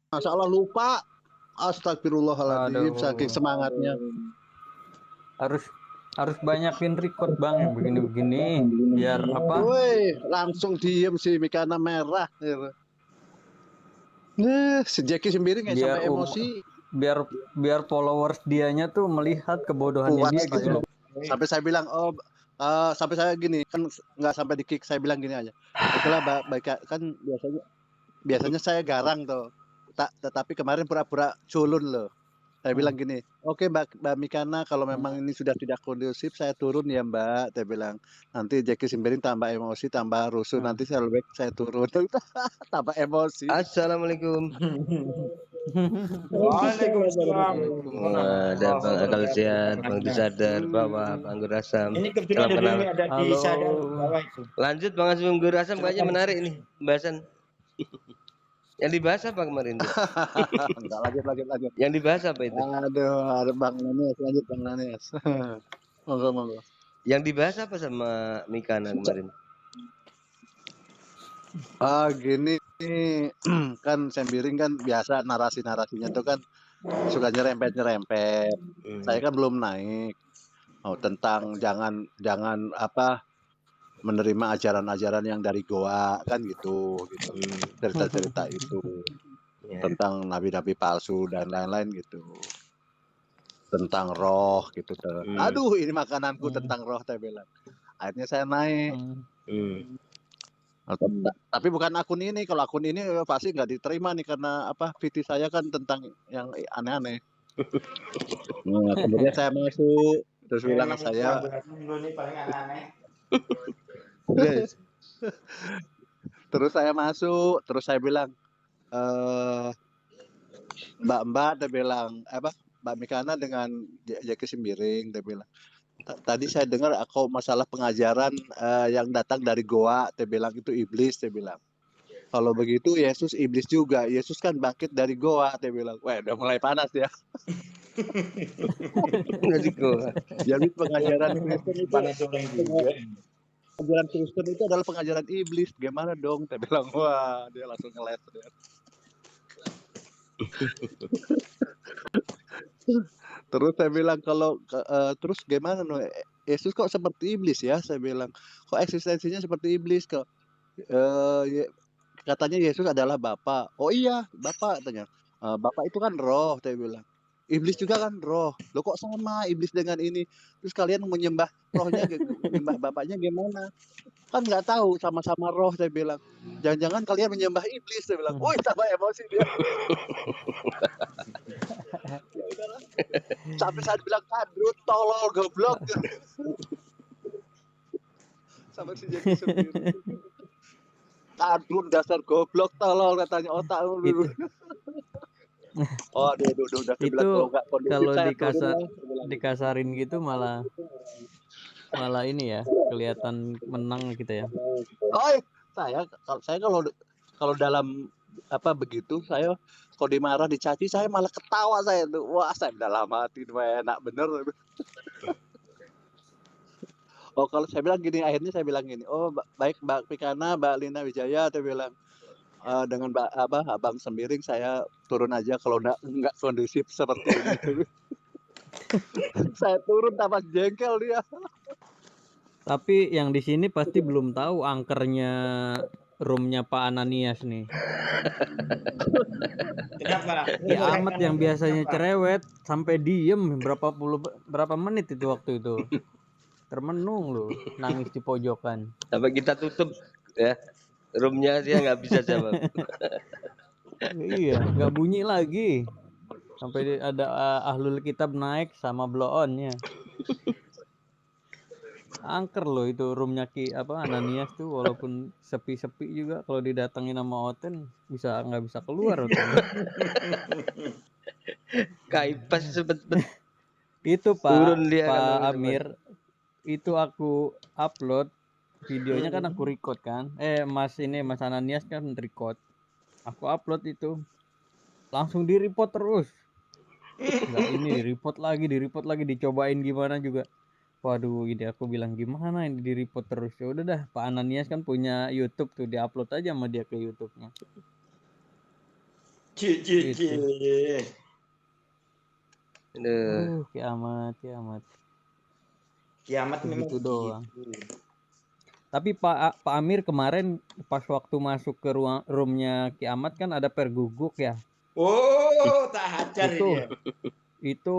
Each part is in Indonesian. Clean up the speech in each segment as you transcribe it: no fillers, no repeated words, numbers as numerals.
Masa Allah lupa. Astagfirullahaladzim, saking Aduh, semangatnya. harus harus banyakin record Bang yang begini-begini biar apa? Woi, langsung diem si Mikana merah. Si Jackie sendiri nggak Biar sampai emosi. biar biar followers dianya tuh melihat kebodohannya Puas dia gitu saya. loh. Sampai saya bilang, sampai saya gini kan nggak sampai di kick, saya bilang gini aja. Oke lah, baik kan biasanya saya garang tuh. Tetapi kemarin pura-pura culun loh. Saya bilang Hmm. gini, oke Mbak Mikana, kalau memang ini sudah tidak kondusif, saya turun ya Mbak. Saya bilang, nanti Jackie Simbering tambah emosi, tambah rusuh, Hmm. nanti saya lebih baik saya turun. Tambah emosi. Assalamualaikum. Waalaikumsalam. Ada Bang Akal Sehat, Bang Disadar, Bawa, Bang Anggur Asam. Ini kebetulan Salam dari kenal. ada di sadar di Halo. bawah itu. Lanjut Bang Anggur Asam, kayaknya Silakan. menarik nih pembahasan. Yang dibahas apa kemarin tuh? Enggak, lanjut. Yang dibahas apa itu? Aduh, ada Bang Nanes, lanjut Bang Nanes. Monggo. Yang dibahas apa sama Mikana kemarin? Gini kan Sembiring kan biasa narasinya tuh kan suka nyerempet. Saya kan belum naik. Tentang jangan apa menerima ajaran-ajaran yang dari Goa kan gitu. Cerita-cerita itu Ya. tentang nabi-nabi palsu dan lain-lain gitu. Tentang roh gitu. Aduh, ini makananku tentang roh, saya bilang. Akhirnya saya naik. Tapi bukan akun ini. Kalau akun ini pasti nggak diterima nih karena apa? VT saya kan tentang yang aneh-aneh. Nah, kemudian saya masuk terus bilang ke saya, Ini paling aneh-aneh. Terus terus saya masuk, terus saya bilang, Mbak, dia bilang apa? Mbak Mikana dengan Jackie Sembiring, dia bilang. Tadi saya dengar aku masalah pengajaran yang datang dari Goa, dia bilang itu iblis, dia bilang. Kalau begitu Yesus iblis juga. Yesus kan bangkit dari Goa, dia bilang. Wah, udah mulai panas ya. dari gua. Jadi pengajaran Kristen itu Panas orang juga. pengajaran Kristen itu adalah pengajaran iblis. Gimana dong? Saya bilang, wah, dia langsung ngeles dia. Terus saya bilang terus gimana no? Yesus kok seperti iblis ya? Saya bilang, kok eksistensinya seperti iblis kok? Katanya Yesus adalah Bapa. Oh iya, Bapa katanya. Bapa itu kan roh, saya bilang. Iblis juga kan roh. Loh kok sama iblis dengan ini? Terus kalian menyembah rohnya, menyembah bapaknya gimana? Kan nggak tahu sama-sama roh, saya bilang. Jangan-jangan kalian menyembah iblis, saya bilang. Woi, tambah emosi dia. Ya udahlah. Sampai saya bilang kadrut, tolol, goblok. Sama si Jackie sendiri. Kadrut, dasar goblok, tolol katanya otak dulu. Oh, dia udah bilang kalau nggak kondusif kalau saya turun. dikasarin gitu malah ini ya kelihatan menang gitu ya. Oh, saya kalau dalam apa begitu saya kalau dimarah dicaci saya malah ketawa saya tuh. Wah, saya udah lama hati enak bener. Oh, kalau saya bilang gini, akhirnya saya bilang gini, oh baik Mbak Pikana, Mbak Lina Wijaya, saya bilang dengan Abang Sembiring saya turun aja kalau nggak kondusif seperti ini. Saya turun tambah jengkel dia. Tapi yang di sini pasti belum tahu angkernya roomnya Pak Ananias nih. Kenapa? Ki Amat yang biasanya cerewet sampai diem berapa menit itu waktu itu. Termenung loh, nangis di pojokan. Sampai kita tutup ya. Roomnya dia nggak bisa jawab. Iya, nggak bunyi lagi. Sampai ada Ahlul Kitab naik sama blow on-nya. Angker loh itu roomnya Ananias tuh, walaupun sepi-sepi juga kalau didatengin sama Oten nggak bisa keluar Oten. Kaipas sempet Itu turun dia Pak kalau Amir, itu aku upload videonya kan aku record kan. Mas Ananias kan record. Aku upload itu. Langsung di report terus. Nggak ini di report lagi dicobain gimana juga. Waduh, ini aku bilang gimana ini di report terus. Ya udah dah, Pak Ananias kan punya YouTube tuh, diupload aja sama dia ke YouTube-nya. Ci. Itu. Aduh. Kiamat. Kiamat memang Begitu doang. begitu. Tapi Pak Amir kemarin pas waktu masuk ke roomnya Kiamat kan ada perguguk ya. Oh, tak hajar Itu dia. itu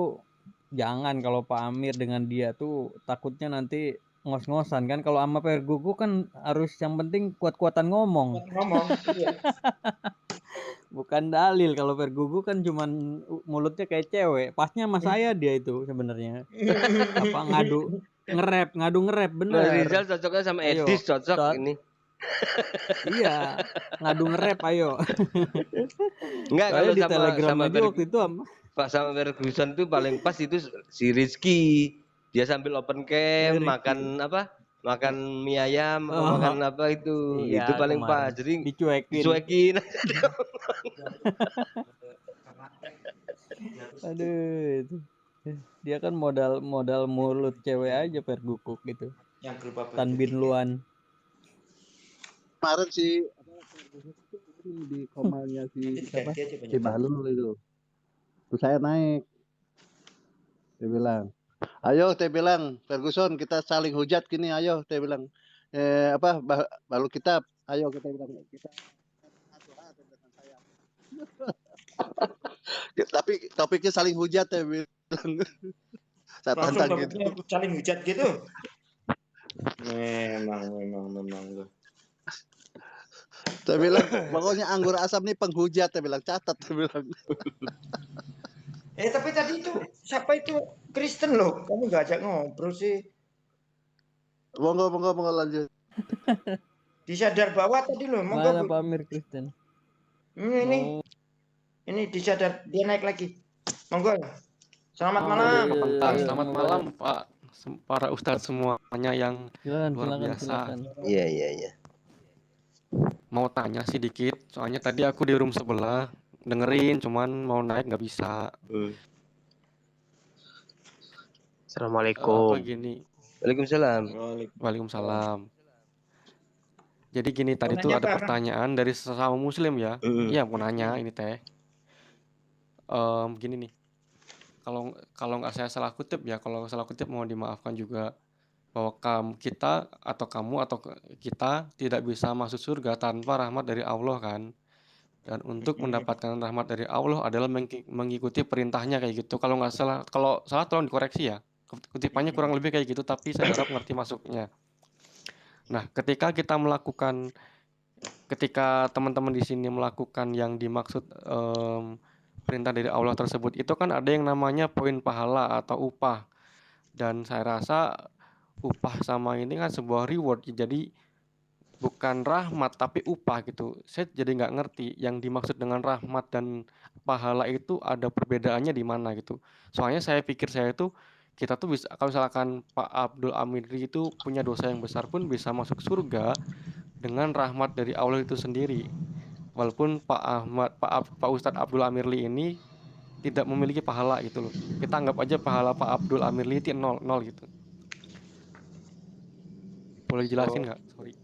jangan kalau Pak Amir dengan dia tuh takutnya nanti ngos-ngosan kan. Kalau sama perguguk kan harus yang penting kuat-kuatan ngomong, Ngomong. Iya. bukan dalil. Kalau perguguk kan cuman mulutnya kayak cewek. Pasnya sama saya dia itu sebenarnya. Apa ngadu ngerap Mas bener. Rizal cocoknya sama Ayo. Edis cocok ini. Iya, ngadu ngerap ayo. Enggak Soalnya kalau di sama Telegram sama aja waktu itu sama Ferguson tuh paling pas itu si Rizky. Dia sambil open cam Ricky. makan apa? Makan mie ayam apa Oh, makan apa itu. Itu iya paling pas. kemarin Jadi dicuekin. dicuekin. Aduh, itu. Dia kan modal mulut cewek aja pergukuk gitu. Yang berupa Tan Bin Luan. Kemarin si di komalnya Nanti si siapa? diganti aja Si banyak. Bahlul itu. Terus saya naik. Dia bilang, ayo, dia bilang, Ferguson kita saling hujat gini, ayo, dia bilang, balu kita, ayo kita bilang kita dengan saya. Tapi topiknya saling hujat, dia bilang. Saya Langsung tantang gitu. topiknya saling hujat gitu. Memang loh. Dia bilang, pokoknya anggur asam nih penghujat, dia bilang, catat, dia bilang. Tapi tadi itu siapa itu Kristen loh? Kamu nggak ajak ngobrol sih? Monggo lanjut. Disadar bawah tadi loh. Monggo Mana Bu. Pak Amir Kristen? Ini disadar dia naik lagi. Monggo. Selamat Oh, malam. Sebentar, ayo, selamat monggo. malam Pak, para ustadz semuanya yang luar biasa. Silakan. Iya. Mau tanya sedikit, soalnya tadi aku di room sebelah dengerin, cuman mau naik nggak bisa. Assalamualaikum. Apa gini? Waalaikumsalam. Waalaikumsalam. Jadi gini, tadi Mau tuh nanya ada apa? pertanyaan dari sesama muslim ya. Iya, mau nanya ini teh. Gini nih, kalau nggak saya salah kutip ya, kalau salah kutip mohon dimaafkan juga, bahwa kita atau kamu atau kita tidak bisa masuk surga tanpa rahmat dari Allah kan. Dan untuk mendapatkan rahmat dari Allah adalah mengikuti perintahnya kayak gitu. Kalau nggak salah, kalau salah tolong dikoreksi ya. Kutipannya kurang lebih kayak gitu, tapi saya harap ngerti masuknya. Nah, ketika teman-teman di sini melakukan yang dimaksud perintah dari Allah tersebut, itu kan ada yang namanya poin pahala atau upah. Dan saya rasa upah sama ini kan sebuah reward, jadi bukan rahmat tapi upah gitu. Saya jadi nggak ngerti yang dimaksud dengan rahmat dan pahala itu ada perbedaannya di mana gitu. Soalnya saya pikir kita tuh bisa, kalau misalkan Pak Abdul Amiri itu punya dosa yang besar pun bisa masuk surga dengan rahmat dari Allah itu sendiri. Walaupun Pak Ustadz Abdul Amirli ini tidak memiliki pahala gitu loh. Kita anggap aja pahala Pak Abdul Amirli itu nol gitu. Boleh dijelasin nggak? Sorry.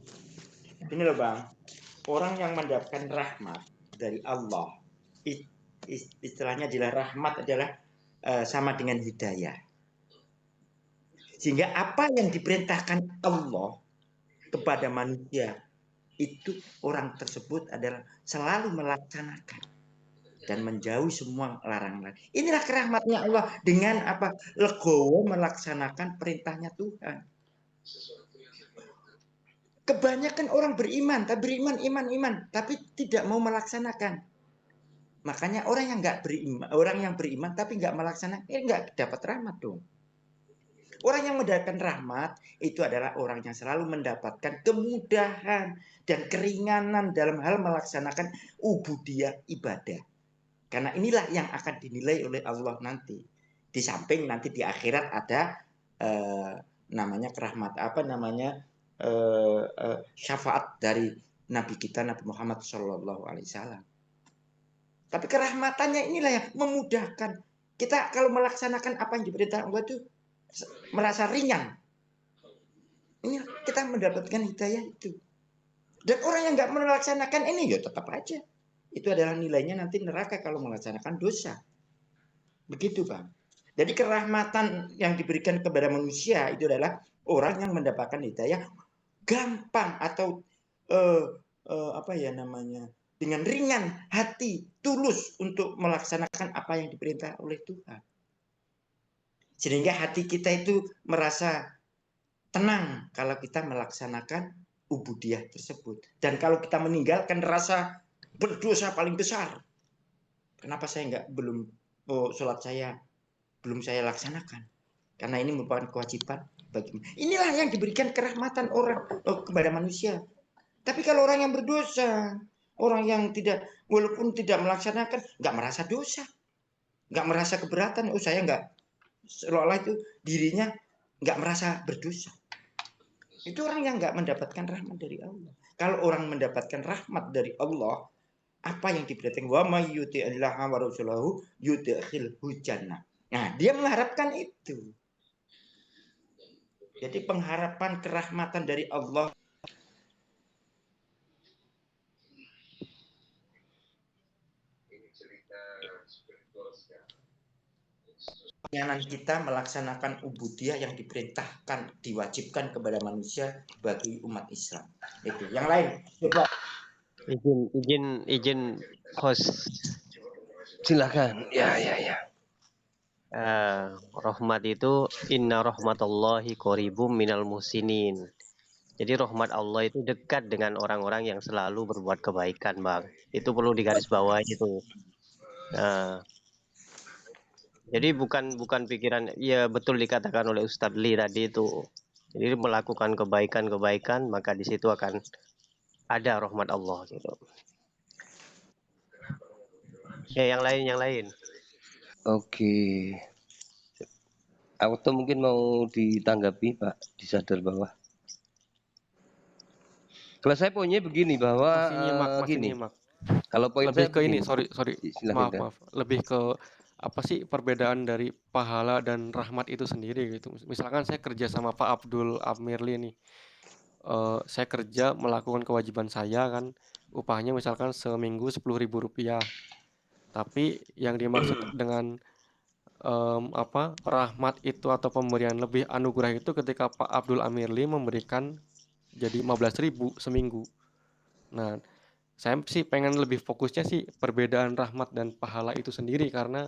Ini loh Bang, orang yang mendapatkan rahmat dari Allah, istilahnya adalah rahmat adalah sama dengan hidayah. Sehingga apa yang diperintahkan Allah kepada manusia, itu orang tersebut adalah selalu melaksanakan dan menjauhi semua larangan. Inilah kerahmatnya Allah dengan apa? Legowo melaksanakan perintahnya Tuhan. Kebanyakan orang beriman, tapi tidak mau melaksanakan. Makanya orang yang beriman tapi nggak melaksanakan, nggak dapat rahmat dong. Orang yang mendapatkan rahmat itu adalah orang yang selalu mendapatkan kemudahan dan keringanan dalam hal melaksanakan ubudiyah ibadah. Karena inilah yang akan dinilai oleh Allah nanti. Di samping nanti di akhirat ada namanya kerahmat, syafaat dari Nabi kita Nabi Muhammad SAW. Tapi kerahmatannya inilah yang memudahkan kita kalau melaksanakan apa yang diperintahkan Allah itu merasa ringan. Ini kita mendapatkan hidayah itu. Dan orang yang nggak melaksanakan ini ya tetap aja itu adalah nilainya nanti neraka kalau melaksanakan dosa. Begitu, Bang. Jadi kerahmatan yang diberikan kepada manusia itu adalah orang yang mendapatkan hidayah gampang atau apa ya namanya, dengan ringan hati, tulus untuk melaksanakan apa yang diperintah oleh Tuhan. Sehingga hati kita itu merasa tenang kalau kita melaksanakan ubudiyah tersebut. Dan kalau kita meninggalkan rasa berdosa paling besar, kenapa saya belum sholat saya belum saya laksanakan? Karena ini merupakan kewajiban bagi. Inilah yang diberikan kerahmatan orang kepada manusia. Tapi kalau orang yang berdosa, orang yang tidak, walaupun tidak melaksanakan, nggak merasa dosa, nggak merasa keberatan. Oh, saya nggak, seolah-olah itu dirinya nggak merasa berdosa. Itu orang yang nggak mendapatkan rahmat dari Allah. Kalau orang mendapatkan rahmat dari Allah, apa yang diperintahkan, wa may yuti'illaha wa rasulahu yudkhilhu jannah. Nah, dia mengharapkan itu. Jadi pengharapan kerahmatan dari Allah kita melaksanakan ubudiyah yang diperintahkan, diwajibkan kepada manusia bagi umat Islam. Itu. Yang lain, coba. Izin host. Silakan. Ya. Rahmat itu inna rahmatallahi qaribum minal muhsinin. Jadi rahmat Allah itu dekat dengan orang-orang yang selalu berbuat kebaikan, Bang. Itu perlu digarisbawahi itu. Nah, jadi bukan pikiran, ya betul dikatakan oleh Ustadz Lee tadi itu. Jadi melakukan kebaikan, maka di situ akan ada rahmat Allah gitu. Ya, yang lain. Oke. Auto mungkin mau ditanggapi Pak di sadar bawah. Kalau saya poinnya begini bahwa Masih nyimak. Kalau poin Lebih saya ke ini, begini. sorry. Silakan, Dan. Maaf. Lebih ke apa sih perbedaan dari pahala dan rahmat itu sendiri gitu. Misalkan saya kerja sama Pak Abdul Amirli nih. Saya kerja melakukan kewajiban saya kan, upahnya misalkan seminggu Rp10.000. Tapi yang dimaksud dengan rahmat itu atau pemberian lebih anugerah itu ketika Pak Abdul Amirli memberikan jadi 15.000 seminggu. Nah, saya sih pengen lebih fokusnya sih perbedaan rahmat dan pahala itu sendiri, karena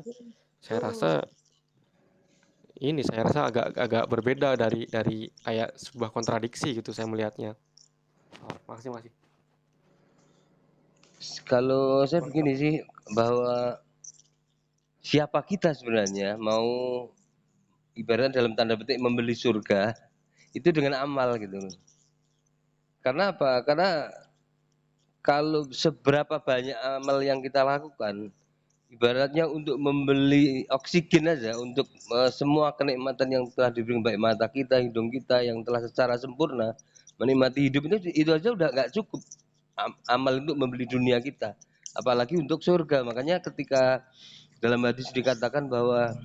saya rasa agak berbeda dari kayak sebuah kontradiksi gitu saya melihatnya. Makasih. Kalau saya begini sih, bahwa siapa kita sebenarnya mau ibarat dalam tanda petik membeli surga itu dengan amal gitu loh. Karena apa? Karena kalau seberapa banyak amal yang kita lakukan, ibaratnya untuk membeli oksigen aja untuk semua kenikmatan yang telah diberikan, baik mata kita, hidung kita yang telah secara sempurna menikmati hidup itu aja udah nggak cukup amal untuk membeli dunia kita, apalagi untuk surga. Makanya ketika dalam hadis dikatakan bahwa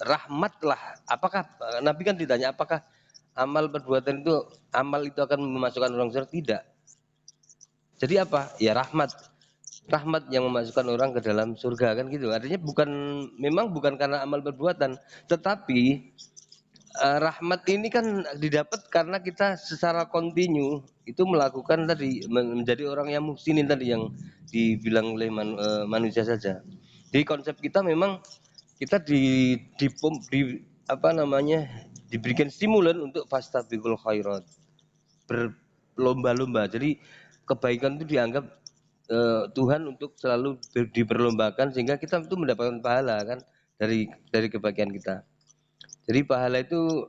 rahmatlah, apakah Nabi kan ditanya apakah amal perbuatan itu akan memasukkan orang surga? Tidak. Jadi apa? Ya rahmat yang memasukkan orang ke dalam surga, kan gitu. Artinya memang bukan karena amal perbuatan, tetapi rahmat ini kan didapat karena kita secara kontinu itu melakukan tadi, menjadi orang yang muhsinin tadi yang dibilang oleh manusia saja. Jadi konsep kita memang kita diberikan stimulan untuk fastabiqul khairat, berlomba-lomba. Jadi kebaikan itu dianggap Tuhan untuk selalu diperlombakan sehingga kita itu mendapatkan pahala kan dari kebaikan kita. Jadi pahala itu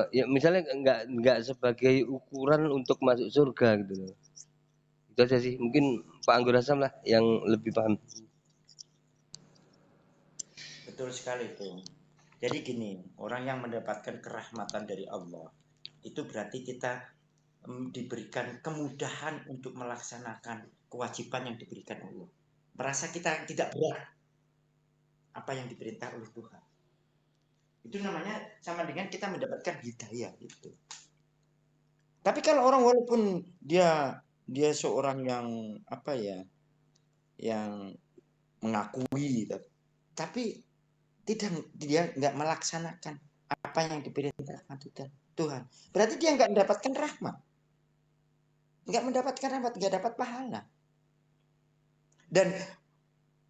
ya misalnya enggak sebagai ukuran untuk masuk surga gitu loh. Itu aja sih, mungkin Pak Anggur Asam lah yang lebih paham. Betul sekali itu. Jadi gini, orang yang mendapatkan kerahmatan dari Allah itu berarti kita diberikan kemudahan untuk melaksanakan kewajiban yang diberikan Allah. Merasa kita tidak berat apa yang diperintah oleh Tuhan. Itu namanya sama dengan kita mendapatkan hidayah itu. Tapi kalau orang walaupun dia dia seorang yang apa ya, yang mengakui, tapi dia nggak melaksanakan apa yang diperintahkan Tuhan. Berarti dia nggak mendapatkan rahmat, nggak dapat pahala. Dan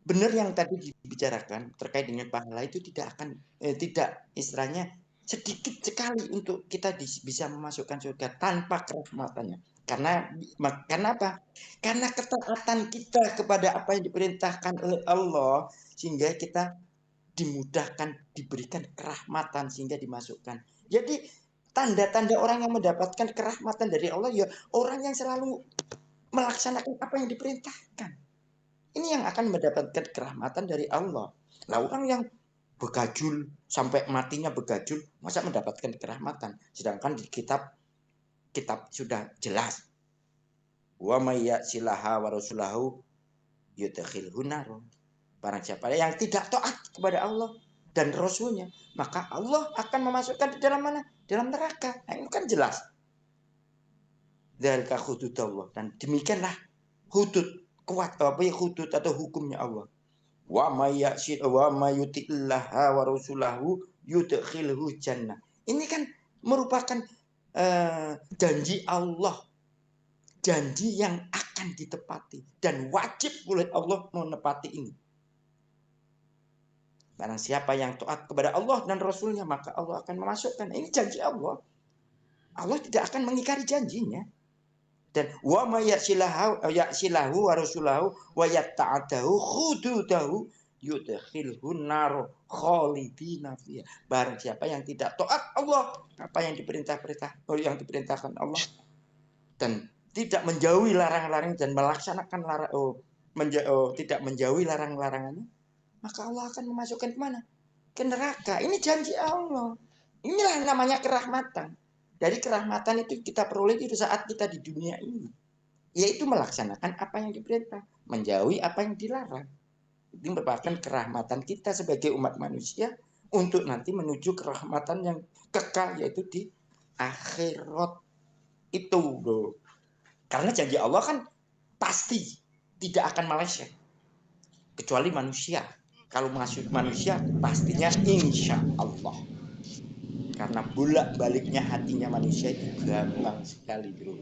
benar yang tadi dibicarakan terkait dengan pahala itu tidak istilahnya sedikit sekali untuk kita bisa memasukkan surga tanpa kerahmatannya. Karena apa? Karena ketaatan kita kepada apa yang diperintahkan oleh Allah sehingga kita dimudahkan, diberikan kerahmatan sehingga dimasukkan. Jadi tanda-tanda orang yang mendapatkan kerahmatan dari Allah ya orang yang selalu melaksanakan apa yang diperintahkan. Ini yang akan mendapatkan kerahmatan dari Allah. Nah, orang yang begajul sampai matinya begajul, masa mendapatkan kerahmatan? Sedangkan di kitab sudah jelas. Wa may ya'silaha wa rasulahu yudkhilhu nar. Barang siapa yang tidak taat kepada Allah dan Rasulnya, maka Allah akan memasukkan di dalam mana? Dalam neraka. Nah, itu kan jelas. Dzalika hududullah. Dan demikianlah hudud kuat hudud atau hukumnya Allah. Wa may yuti'illaha wa rasulahu yudkhilhu jannah. Ini kan merupakan janji Allah, janji yang akan ditepati dan wajib oleh Allah menepati ini. Barang siapa yang taat kepada Allah dan Rasulnya, maka Allah akan memasukkan. Ini janji Allah. Allah tidak akan mengingkari janjinya. Dan wa may ya'silahu wa rasulahu wa yatta'adahu hududahu yudkhilhu nar khalidina fiha. Barang siapa yang tidak taat Allah, apa yang diperintahkan Allah dan tidak menjauhi larang-larang dan melaksanakan tidak menjauhi larang-larangannya, maka Allah akan memasukkan kemana? Ke neraka. Ini janji Allah. Inilah namanya kerahmatan. Dari kerahmatan itu kita peroleh itu saat kita di dunia ini, yaitu melaksanakan apa yang diperintah, menjauhi apa yang dilarang. Itu merupakan kerahmatan kita sebagai umat manusia untuk nanti menuju kerahmatan yang kekal, yaitu di akhirat itu, bro. Karena janji Allah kan pasti tidak akan meleset kecuali manusia. Kalau masuk manusia pastinya insya Allah. Karena bolak-baliknya hatinya manusia itu gampang sekali, bro.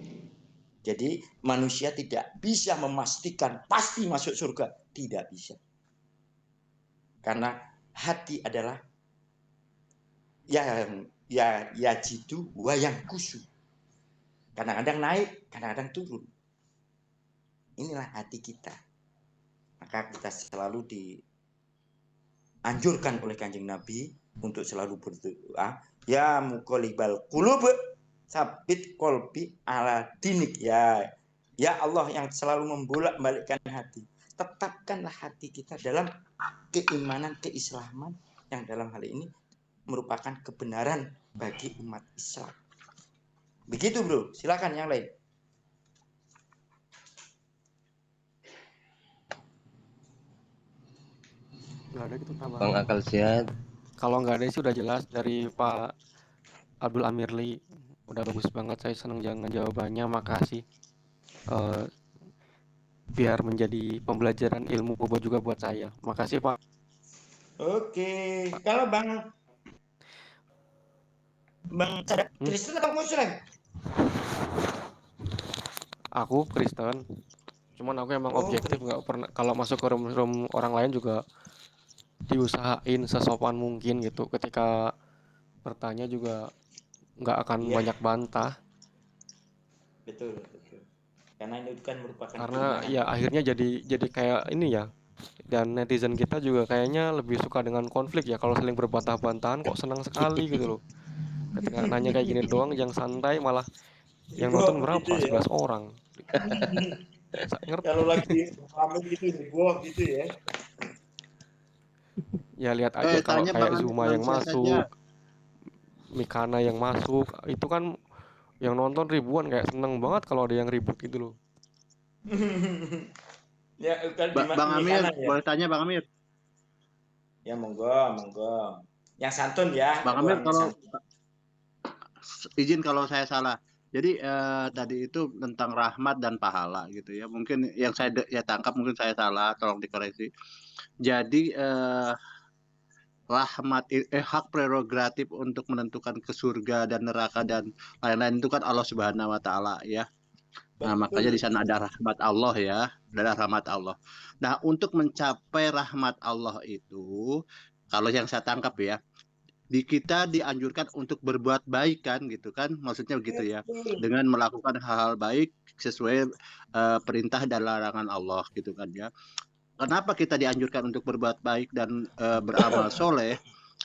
Jadi manusia tidak bisa memastikan pasti masuk surga, tidak bisa. Karena hati adalah ya jitu wa yang kusu. Kadang-kadang naik, kadang-kadang turun. Inilah hati kita. Maka kita selalu dianjurkan oleh Kanjeng Nabi untuk selalu berdoa, ya muqallibal qulub sabit qalbi ala dinik. Ya Allah yang selalu membolak-balikkan hati, tetapkanlah hati kita dalam keimanan, keislaman yang dalam hal ini merupakan kebenaran bagi umat Islam. Begitu, bro. Silakan yang lain. Nggak ada gitu tambahan. Bang Akal Sehat. Kalau nggak ada sih udah jelas dari Pak Abdul Amirli. Udah bagus banget, saya senang jangan jawabannya, makasih. Biar menjadi pembelajaran ilmu bobo juga buat saya. Makasih Pak. Oke, kalau Bang Sadar Kristen atau Muslim? Aku Kristen. Cuman aku emang objektif, nggak pernah kalau masuk ke room orang lain juga diusahain sesopan mungkin gitu. Ketika bertanya juga nggak akan banyak bantah. Betul. Karena ini kan merupakan karena ya akhirnya jadi kayak ini ya. Dan netizen kita juga kayaknya lebih suka dengan konflik ya. Kalau saling berbantah-bantahan kok senang sekali gitu loh. Ketika nanya kayak gini doang, yang santai malah yang nonton berapa? 11 orang. Kalau lagi rame gitu, heboh gitu ya. Ya lihat aja kalau kayak Zuma yang masuk, Mikana yang masuk, itu kan yang nonton ribuan, kayak seneng banget kalau ada yang ribut gitu loh. Ya, kan Bang Amir, boleh tanya Bang Amir? Ya monggo. Yang santun ya. Bang Amir, kalau izin kalau saya salah, Jadi tadi itu tentang rahmat dan pahala gitu ya. Mungkin yang saya tangkap, mungkin saya salah, tolong dikoreksi. Jadi hak prerogatif untuk menentukan ke surga dan neraka dan lain-lain itu kan Allah Subhanahu wa taala ya. Nah, makanya di Betul. sana ada rahmat Allah ya, ada rahmat Allah. Nah, untuk mencapai rahmat Allah itu, kalau yang saya tangkap ya, kita dianjurkan untuk berbuat baik kan gitu kan, maksudnya begitu ya, Betul. dengan melakukan hal-hal baik sesuai perintah dan larangan Allah gitu kan ya. Kenapa kita dianjurkan untuk berbuat baik dan beramal soleh?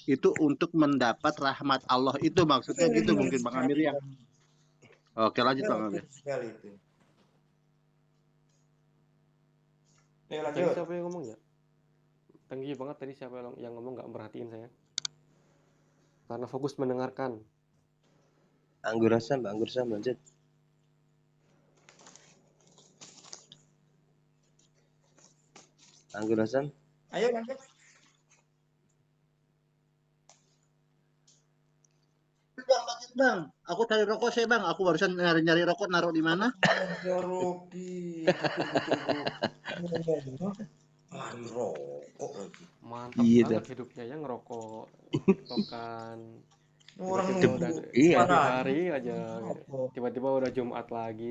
Itu untuk mendapat rahmat Allah itu maksudnya gitu Benar mungkin Bang Amir sekali, ya. Bang. Oke, lanjut Bang Betul Amir. sekali itu. Ayo Tadi lanjut. siapa yang ngomong ya? Tinggi banget tadi siapa yang ngomong, nggak merhatiin saya. Karena fokus mendengarkan. Anggur Sam lanjut. Anggur Sam. Ayo lanjut. Bang, aku cari rokok saya Bang. Aku barusan nyari rokok naruh di mana? Ya Robi, betul-betul. Lari rokok lagi. Mantap Iya banget dah. hidupnya ya, ngerokok tiktokan. Orang Tiba-tiba udah nunggu Iya. pagi mana? hari aja gitu. Rokok. Tiba-tiba udah Jumat lagi.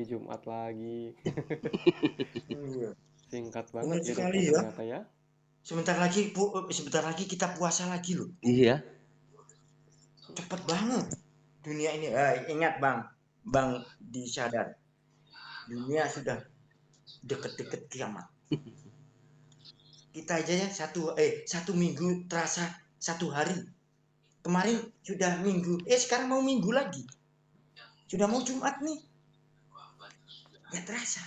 Iya. Singkat Benar banget sekali hidupnya ya. ternyata ya. Sebentar lagi kita puasa lagi loh. Iya. Cepet banget dunia ini. Ingat Bang disadar. Dunia sudah deket-deket kiamat. Kita aja ya satu minggu terasa 1 hari. Kemarin sudah minggu, sekarang mau minggu lagi. Sudah mau Jumat nih. Nggak terasa.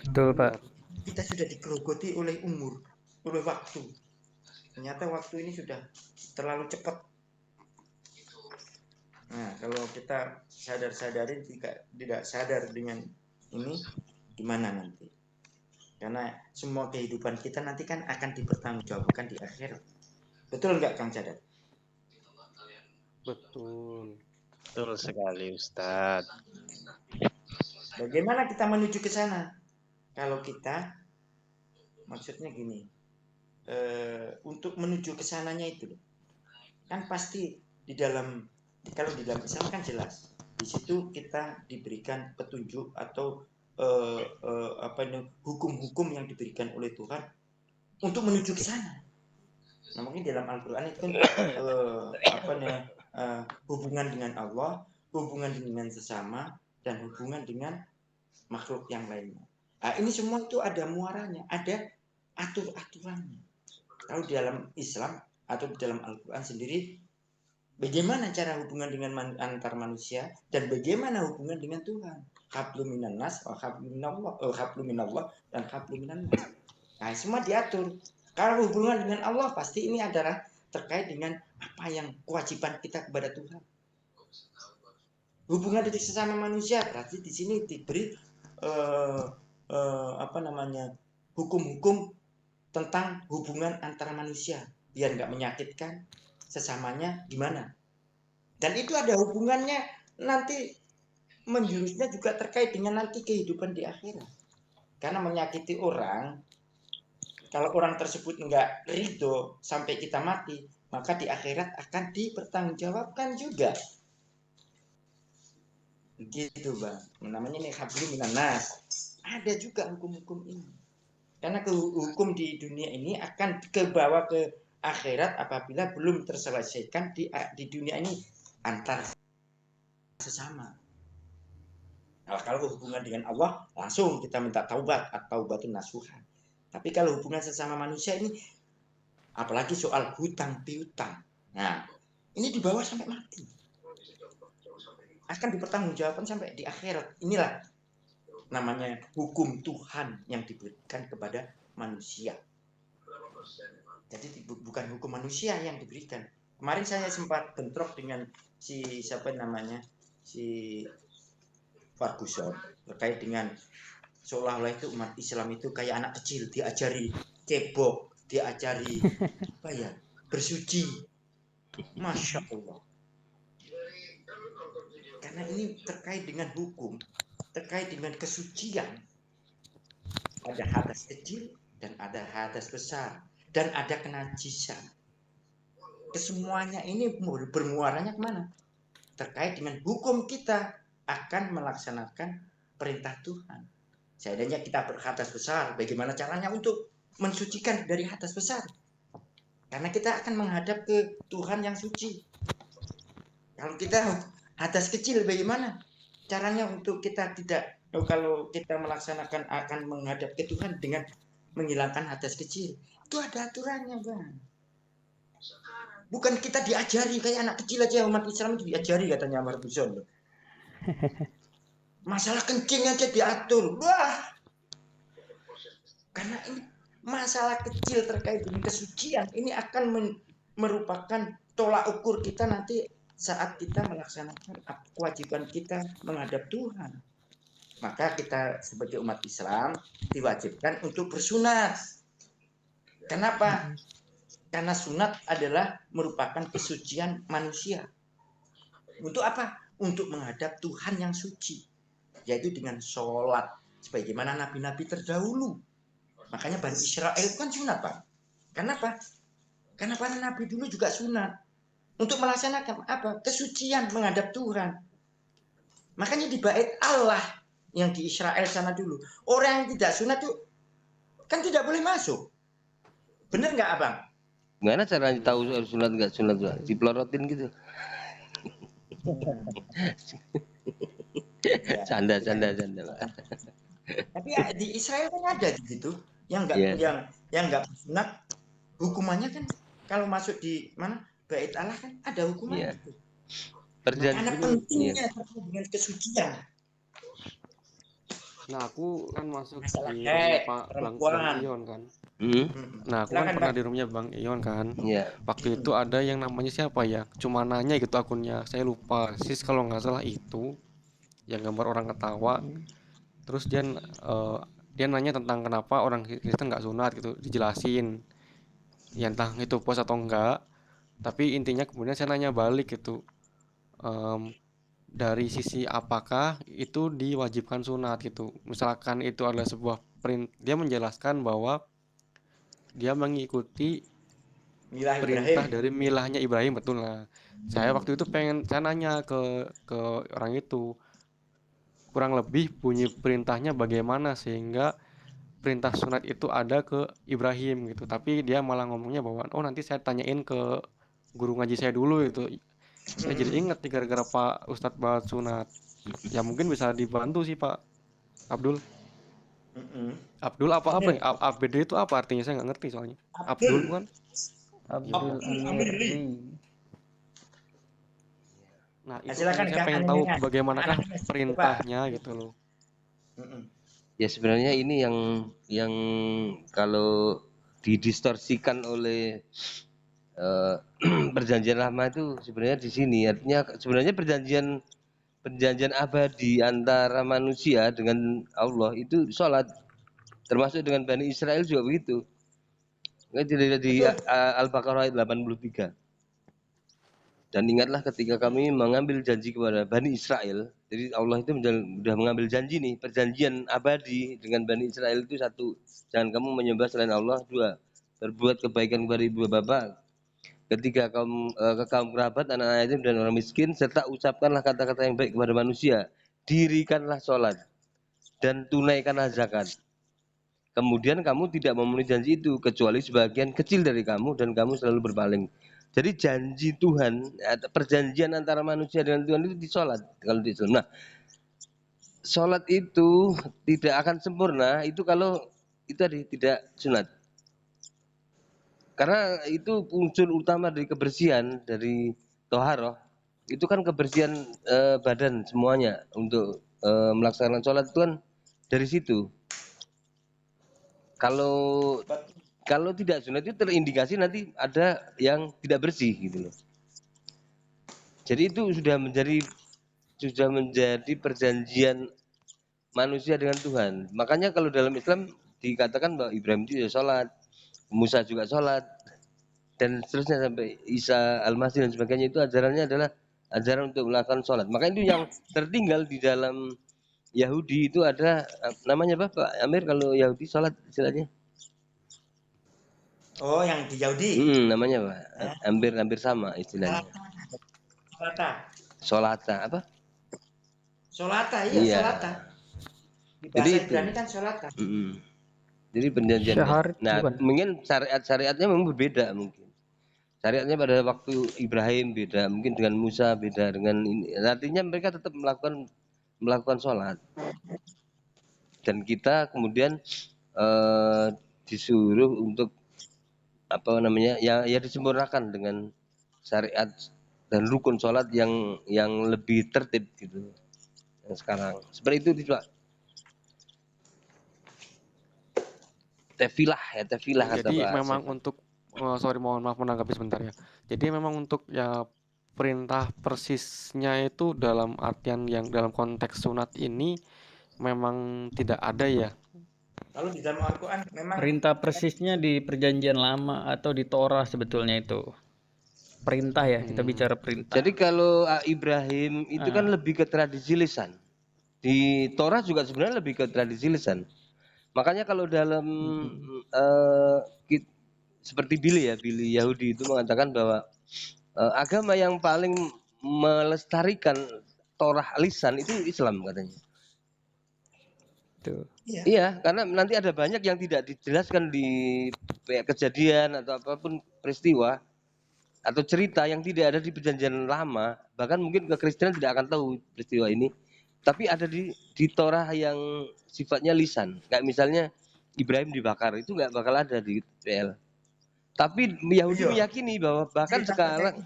Betul, Pak. Benar. Kita sudah digerogoti oleh umur, oleh waktu. Ternyata waktu ini sudah terlalu cepat. Nah, kalau kita sadar-sadarin tidak sadar dengan ini, gimana nanti? Karena semua kehidupan kita nanti kan akan dipertanggungjawabkan di akhirat. Betul nggak Kang Cadar? Betul. Betul sekali Ustadz. Bagaimana kita menuju ke sana? Kalau kita, maksudnya gini, untuk menuju ke sananya itu, kan pasti kalau di dalam Islam kan jelas, di situ kita diberikan petunjuk atau hukum-hukum yang diberikan oleh Tuhan untuk menuju ke sana. Nah, mungkin dalam Al-Quran itu kan hubungan dengan Allah, hubungan dengan sesama, dan hubungan dengan makhluk yang lainnya. Nah, ini semua itu ada muaranya, ada aturannya. Kalau di dalam Islam atau di dalam Al-Quran sendiri, bagaimana cara hubungan dengan antar manusia dan bagaimana hubungan dengan Tuhan. Hablum minan nas, hablum minallah, dan hablum minan nas. Nah, semua diatur. Kalau hubungan dengan Allah pasti ini adalah terkait dengan apa yang kewajiban kita kepada Tuhan. Hubungan dengan sesama manusia berarti di sini diberi hukum-hukum tentang hubungan antara manusia biar nggak menyakitkan sesamanya gimana. Dan itu ada hubungannya nanti menjurusnya juga terkait dengan nanti kehidupan di akhirat. Karena menyakiti orang, kalau orang tersebut nggak ridho sampai kita mati, maka di akhirat akan dipertanggungjawabkan juga. Gitu Bang. Namanya ini hablum minan nas. Ada juga hukum-hukum ini. Karena hukum di dunia ini akan kebawa ke akhirat apabila belum terselesaikan di dunia ini antar sesama. Nah, kalau hubungan dengan Allah langsung kita minta taubat atau taubatun nasuha. Tapi kalau hubungan sesama manusia ini, apalagi soal hutang piutang, nah ini dibawa sampai mati, akan dipertanggungjawabkan sampai di akhirat. Inilah namanya hukum Tuhan yang diberikan kepada manusia. Jadi bukan hukum manusia yang diberikan. Kemarin saya sempat bentrok dengan si Ferguson terkait dengan seolah-olah itu umat Islam itu kayak anak kecil diajari cebok, diajari bersuci. Masya Allah. Kan Karena ini terkait dengan hukum, terkait dengan kesucian. Ada hadas kecil dan ada hadas besar dan ada kenajisan. Kesemuanya ini bermuaranya kemana? Terkait dengan hukum kita akan melaksanakan perintah Tuhan. Seandainya kita berhadas besar, bagaimana caranya untuk mensucikan dari hadas besar? Karena kita akan menghadap ke Tuhan yang suci. Kalau kita hadas kecil, bagaimana caranya untuk kita tidak, kalau kita melaksanakan akan menghadap ke Tuhan dengan menghilangkan hadas kecil? Itu ada aturannya, Bang. Bukan kita diajari kayak anak kecil aja, umat Islam itu diajari katanya Amar Buzon. Masalah kencing aja diatur. Wah. Karena ini masalah kecil terkait dengan kesucian ini akan merupakan tolak ukur kita nanti saat kita melaksanakan kewajiban kita menghadap Tuhan. Maka kita sebagai umat Islam diwajibkan untuk bersunat. Kenapa? Karena sunat adalah merupakan kesucian manusia. Untuk apa? Untuk menghadap Tuhan yang suci. Yaitu dengan sholat. Sebagaimana nabi-nabi terdahulu. Makanya Bani Israel itu kan sunat, Pak. Kenapa? Karena para nabi dulu juga sunat. Untuk melaksanakan apa? Kesucian menghadap Tuhan. Makanya di bait Allah yang di Israel sana dulu. Orang yang tidak sunat itu kan tidak boleh masuk. Bener nggak, Abang? Gimana caranya tahu harus sunat nggak sunat? Dipelorotin gitu. Canda. Tapi ya, di Israel kan ada gitu, yang nggak yang nggak sunat, hukumannya kan kalau masuk di mana bait Allah kan ada hukumannya. Gitu. Karena pentingnya dengan kesucian. Nah, aku kan masuk Masalah di rumah Bang perempuan. Ion kan. Nah, aku Silakan, kan pernah Bang. di rumahnya Bang Ion kan. Iya. Waktu itu ada yang namanya siapa ya? Cuma nanya gitu akunnya. Saya lupa. Sis kalau nggak salah itu yang gambar orang ketawa. Terus dia nanya tentang kenapa orang Kristen nggak sunat gitu, dijelasin. Ya entah itu puas atau enggak. Tapi intinya kemudian saya nanya balik gitu. Dari sisi apakah itu diwajibkan sunat gitu. Misalkan itu adalah sebuah dia menjelaskan bahwa dia mengikuti perintah dari milahnya Ibrahim, betul lah. Saya waktu itu saya nanya ke orang itu kurang lebih bunyi perintahnya bagaimana sehingga perintah sunat itu ada ke Ibrahim gitu. Tapi dia malah ngomongnya bahwa oh nanti saya tanyain ke guru ngaji saya dulu itu. Saya jadi ingat nih gara-gara Pak Ustadz bahas sunat. Ya mungkin bisa dibantu sih Pak Abdul. Abdul apa nih? ABD itu apa artinya? Saya nggak ngerti soalnya. Abdul bukan? Abdul Amiri. Nah itu saya pengen tahu bagaimanakah perintahnya gitu loh. Ya sebenarnya ini yang kalau didistorsikan oleh perjanjian lama itu sebenarnya di sini, artinya sebenarnya perjanjian abadi antara manusia dengan Allah itu sholat, termasuk dengan Bani Israel juga begitu. Di Al-Baqarah ayat 83. Dan ingatlah ketika kami mengambil janji kepada Bani Israel, jadi Allah itu sudah mengambil janji nih, perjanjian abadi dengan Bani Israel itu satu, jangan kamu menyembah selain Allah, dua, berbuat kebaikan kepada ibu bapak, ketiga ke kaum kerabat, anak-anak yatim dan orang miskin, serta ucapkanlah kata-kata yang baik kepada manusia, dirikanlah sholat dan tunaikanlah zakat. Kemudian kamu tidak memenuhi janji itu kecuali sebagian kecil dari kamu dan kamu selalu berpaling. Jadi janji Tuhan, perjanjian antara manusia dengan Tuhan itu di sholat. Kalau di Islam. Nah, sholat itu tidak akan sempurna itu kalau itu tidak sunat. Karena itu unsur utama dari kebersihan, dari toharoh. Itu kan kebersihan badan semuanya untuk melaksanakan sholat itu kan dari situ. Kalau tidak sunat itu terindikasi nanti ada yang tidak bersih gitu loh. Jadi itu sudah menjadi perjanjian manusia dengan Tuhan. Makanya kalau dalam Islam dikatakan bahwa Ibrahim itu sholat, Musa juga sholat, dan seterusnya sampai Isa Al-Masih dan sebagainya, itu ajarannya adalah ajaran untuk melakukan sholat. Maka itu yang tertinggal di dalam Yahudi itu ada namanya apa Pak Amir kalau Yahudi sholat istilahnya? Oh, yang di Yahudi. Namanya Pak. Hampir sama istilahnya. Solata. Sholata apa? Solata, iya, Iya. solata. Di Jadi bahasa itu. Ibrani kan solata. Jadi perjanjian. Syaharit Nah, bukan? mungkin syariatnya memang berbeda mungkin. Syariatnya pada waktu Ibrahim beda, mungkin dengan Musa beda, dengan ini. Artinya mereka tetap melakukan sholat. Dan kita kemudian disuruh untuk apa namanya ya disempurnakan dengan syariat dan rukun sholat yang lebih tertib gitu yang sekarang. Seperti itu Pak. Tefilah kata Jadi Pak memang Sefan. untuk sorry mohon maaf menanggapi sebentar ya. Jadi memang untuk ya perintah persisnya itu dalam artian yang dalam konteks sunat ini memang tidak ada ya. Kalau di dalam Al-Quran memang Perintah persisnya di Perjanjian Lama atau di Torah sebetulnya itu. Perintah ya, kita bicara perintah. Jadi kalau Ibrahim itu kan lebih ke tradisi lisan. Di Torah juga sebenarnya lebih ke tradisi lisan. Makanya kalau dalam seperti Billy Yahudi itu mengatakan bahwa agama yang paling melestarikan Torah lisan itu Islam katanya. Tuh. Iya, karena nanti ada banyak yang tidak dijelaskan di kejadian atau apapun peristiwa atau cerita yang tidak ada di perjanjian lama, bahkan mungkin kekristenan tidak akan tahu peristiwa ini, tapi ada di Torah yang sifatnya lisan. Kayak misalnya Ibrahim dibakar itu nggak bakal ada di PL. Tapi Yahudi meyakini bahwa bahkan sekarang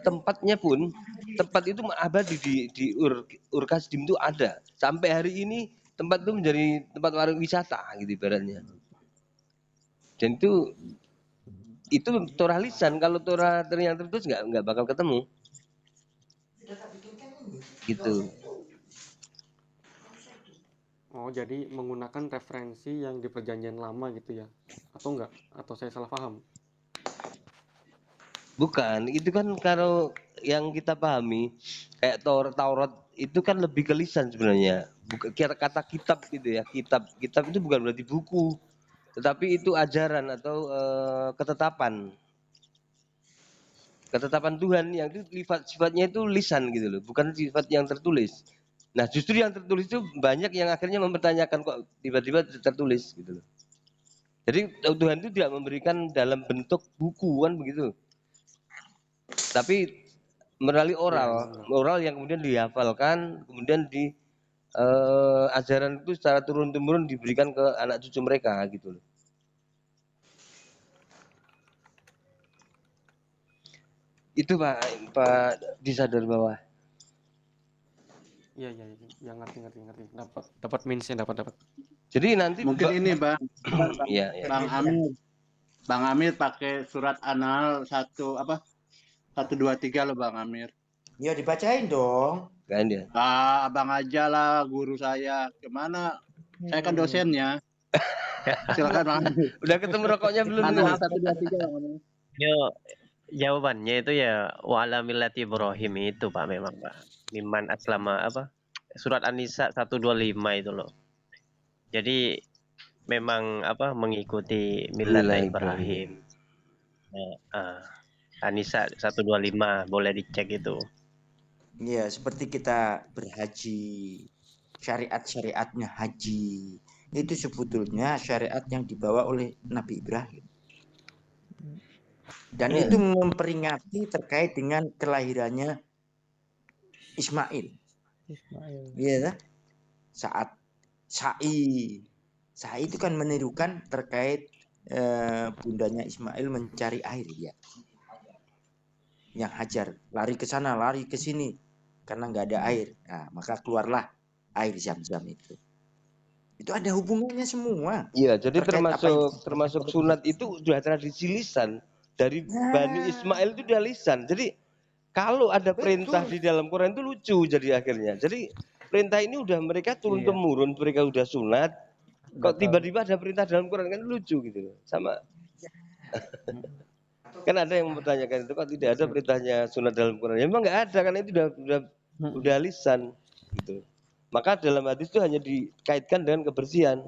tempatnya pun tempat itu abadi di Ur Kasdim itu ada sampai hari ini. Tempat itu menjadi tempat wisata gitu ibaratnya. Dan itu Torah lisan. Kalau Torah yang tertulis nggak bakal ketemu. Gitu. Oh, jadi menggunakan referensi yang di perjanjian lama gitu ya? Atau enggak? Atau saya salah paham? Bukan, itu kan kalau yang kita pahami kayak Taurat itu kan lebih ke lisan sebenarnya. Bukan kata kitab gitu ya. Kitab itu bukan berarti buku, tetapi itu ajaran atau ketetapan Tuhan yang itu sifatnya itu lisan gitu loh, bukan sifat yang tertulis. Nah, justru yang tertulis itu banyak yang akhirnya mempertanyakan kok tiba-tiba tertulis gitu loh. Jadi Tuhan itu tidak memberikan dalam bentuk buku kan begitu. Tapi melalui oral yang kemudian dihafalkan, kemudian di ajaran itu secara turun-temurun diberikan ke anak cucu mereka gitu loh. Itu Pak disadar bawah. Iya, ngerti. Dapat minusnya dapat. Jadi nanti mungkin ini Bang. Iya. Bang Amir pakai surat An-Nahl 1:2-3 loh Bang Amir. Ya dibacain dong. Kan dia. Abang aja lah guru saya. Gimana? Saya kan dosennya. Silakan Bang. Udah ketemu rokoknya belum? An-Nahl 1:2-3 Bang Amir. Yo, jawabannya itu ya wa'ala millati Ibrahim itu Pak memang Pak. Miman aslama apa? Surat An-Nisa 125 itu loh. Jadi memang mengikuti millat Ibrahim. An-Nisa 125 boleh dicek itu. Iya, seperti kita berhaji. Syariat-syariatnya haji. Itu sebetulnya syariat yang dibawa oleh Nabi Ibrahim. Dan itu memperingati terkait dengan kelahirannya Ismail. Iya, saat Sa'i itu kan menirukan terkait bundanya Ismail mencari air ya. Yang Hajar lari ke sana, lari ke sini karena nggak ada air. Nah, maka keluarlah air Zam-Zam itu. Itu ada hubungannya semua. Iya, jadi termasuk sunat itu sudah tradisi lisan dari Bani Ismail itu udah lisan. Jadi kalau ada perintah di dalam Quran itu lucu jadi akhirnya. Jadi perintah ini udah mereka turun temurun, mereka udah sunat. Kok tiba-tiba ada perintah dalam Quran kan lucu gitu loh. Sama. Kan ada yang mempertanyakan itu, kok tidak ada perintahnya sunat dalam Quran? Ya, memang nggak ada, karena itu udah lisan gitu. Maka dalam hadis itu hanya dikaitkan dengan kebersihan,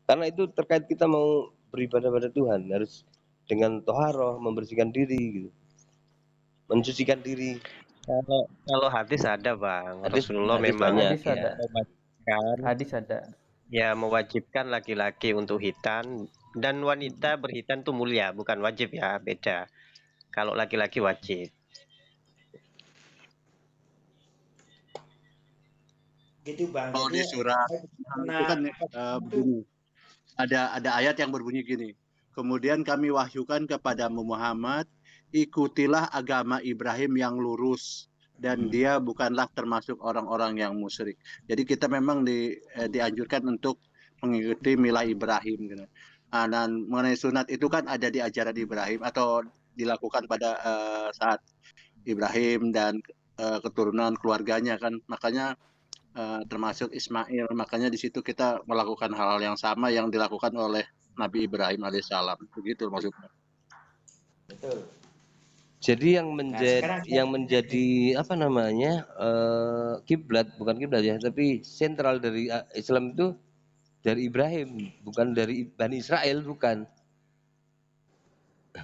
karena itu terkait kita mau beribadah pada Tuhan harus dengan toharoh, membersihkan diri gitu, mencucikan diri. Kalau hadis ada Bang, Hadis Rasulullah hadis memang banyak Hadis ya. ada. mewajibkan Hadis ada. mewajibkan laki-laki untuk hitan dan wanita berhitan itu mulia, bukan wajib ya, beda. Kalau laki-laki wajib. Gitu Bang. Kalau di Jadi surah itu kan begini. Ada ayat yang berbunyi gini. Kemudian kami wahyukan kepadamu Muhammad, ikutilah agama Ibrahim yang lurus dan dia bukanlah termasuk orang-orang yang musyrik. Jadi kita memang dianjurkan untuk mengikuti milah Ibrahim gitu. Dan mengenai sunat itu kan ada di ajaran Ibrahim atau dilakukan pada saat Ibrahim dan keturunan keluarganya kan. Makanya termasuk Ismail. Makanya di situ kita melakukan hal-hal yang sama yang dilakukan oleh Nabi Ibrahim alaihissalam. Begitu maksudnya. betul. Jadi sekarang yang menjadi apa namanya kiblat, bukan kiblat ya, tapi sentral dari Islam itu dari Ibrahim, bukan dari Bani Israel, bukan.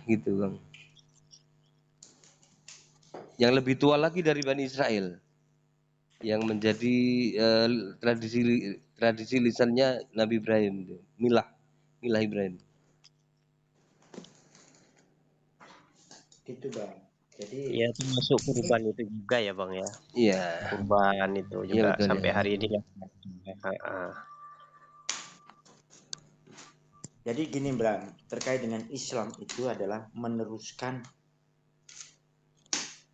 Gitu Bang. Yang lebih tua lagi dari Bani Israel, yang menjadi tradisi lisannya Nabi Ibrahim itu, milah Ibrahim. gitu Bang. Jadi Ya termasuk kurban itu juga ya Bang ya. Iya. Kurban itu Iya, juga betul, sampai ya. hari ini ya. Jadi gini Bang, terkait dengan Islam itu adalah meneruskan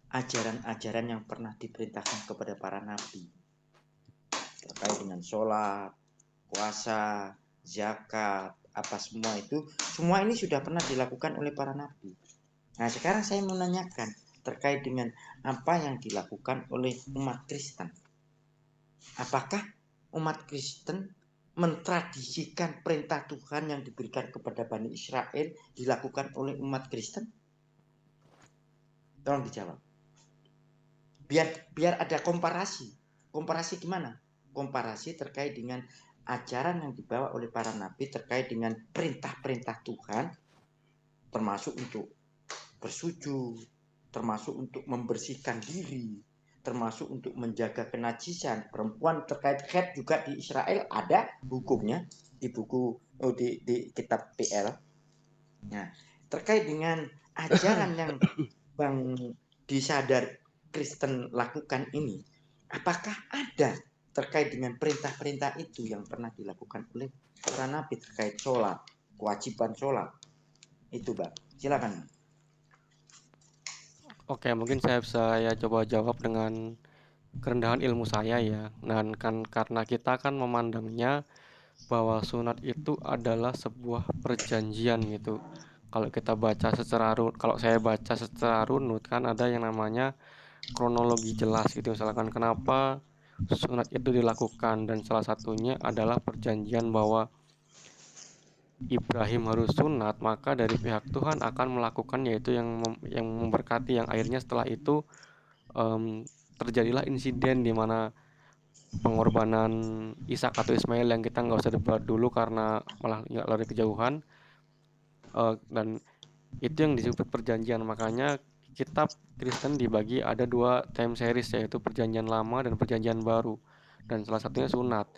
ajaran-ajaran yang pernah diperintahkan kepada para nabi. Terkait dengan sholat, puasa, zakat, apa semua itu, semua ini sudah pernah dilakukan oleh para nabi. Nah sekarang saya mau nanyakan terkait dengan apa yang dilakukan oleh umat Kristen. Apakah umat Kristen mentradisikan perintah Tuhan yang diberikan kepada Bani Israel dilakukan oleh umat Kristen? Tolong dijawab. Biar ada komparasi. Komparasi gimana? Komparasi terkait dengan ajaran yang dibawa oleh para nabi terkait dengan perintah-perintah Tuhan, termasuk untuk bersujud, termasuk untuk membersihkan diri, termasuk untuk menjaga kenajisan. Perempuan terkait haid juga di Israel ada hukumnya di buku di kitab PL. Nah, terkait dengan ajaran yang Bang disadar Kristen lakukan ini, apakah ada terkait dengan perintah-perintah itu yang pernah dilakukan oleh para nabi terkait sholat, kewajiban sholat? Itu Bang, silakan. Oke, mungkin saya coba jawab dengan kerendahan ilmu saya ya. Dan kan karena kita kan memandangnya bahwa sunat itu adalah sebuah perjanjian gitu. Kalau saya baca secara runut kan ada yang namanya kronologi jelas gitu. Misalkan kenapa sunat itu dilakukan, dan salah satunya adalah perjanjian bahwa Ibrahim harus sunat, maka dari pihak Tuhan akan melakukan yaitu yang memberkati, yang akhirnya setelah itu terjadilah insiden di mana pengorbanan Ishak atau Ismail yang kita nggak usah debat dulu karena malah nggak lari kejauhan, dan itu yang disebut perjanjian. Makanya kitab Kristen dibagi ada 2 time series, yaitu perjanjian lama dan perjanjian baru, dan salah satunya sunat.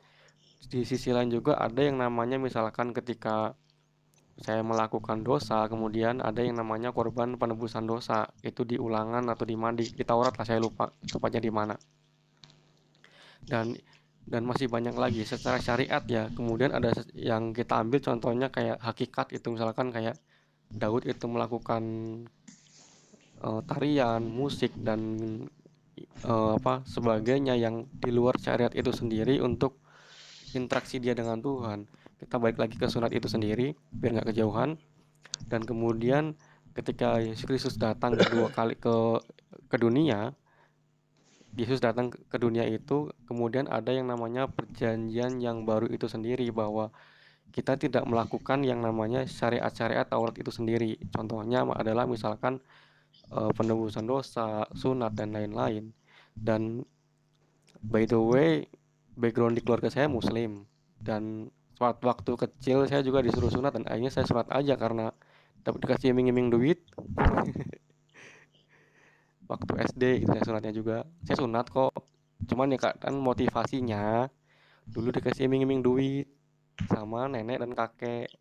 Di sisi lain juga ada yang namanya misalkan ketika saya melakukan dosa, kemudian ada yang namanya korban penebusan dosa, itu di Ulangan atau di mana, di Taurat lah, saya lupa tepatnya di mana. Dan masih banyak lagi secara syariat ya. Kemudian ada yang kita ambil contohnya kayak hakikat, itu misalkan kayak Daud itu melakukan tarian, musik, dan sebagainya yang di luar syariat itu sendiri untuk interaksi dia dengan Tuhan. Kita balik lagi ke sunat itu sendiri biar nggak kejauhan. Dan kemudian ketika Yesus Kristus datang kedua kali ke dunia, Yesus datang ke dunia itu, kemudian ada yang namanya perjanjian yang baru itu sendiri, bahwa kita tidak melakukan yang namanya syariat-syariat Taurat itu sendiri. Contohnya adalah misalkan penebusan dosa, sunat dan lain-lain. Dan by the way, background di keluarga saya Muslim, dan waktu kecil saya juga disuruh sunat dan akhirnya saya sunat aja karena dikasih iming-iming duit. Waktu SD gitu saya sunatnya juga. Saya sunat kok. Cuman ya Kak, kan motivasinya dulu dikasih iming-iming duit sama nenek dan kakek.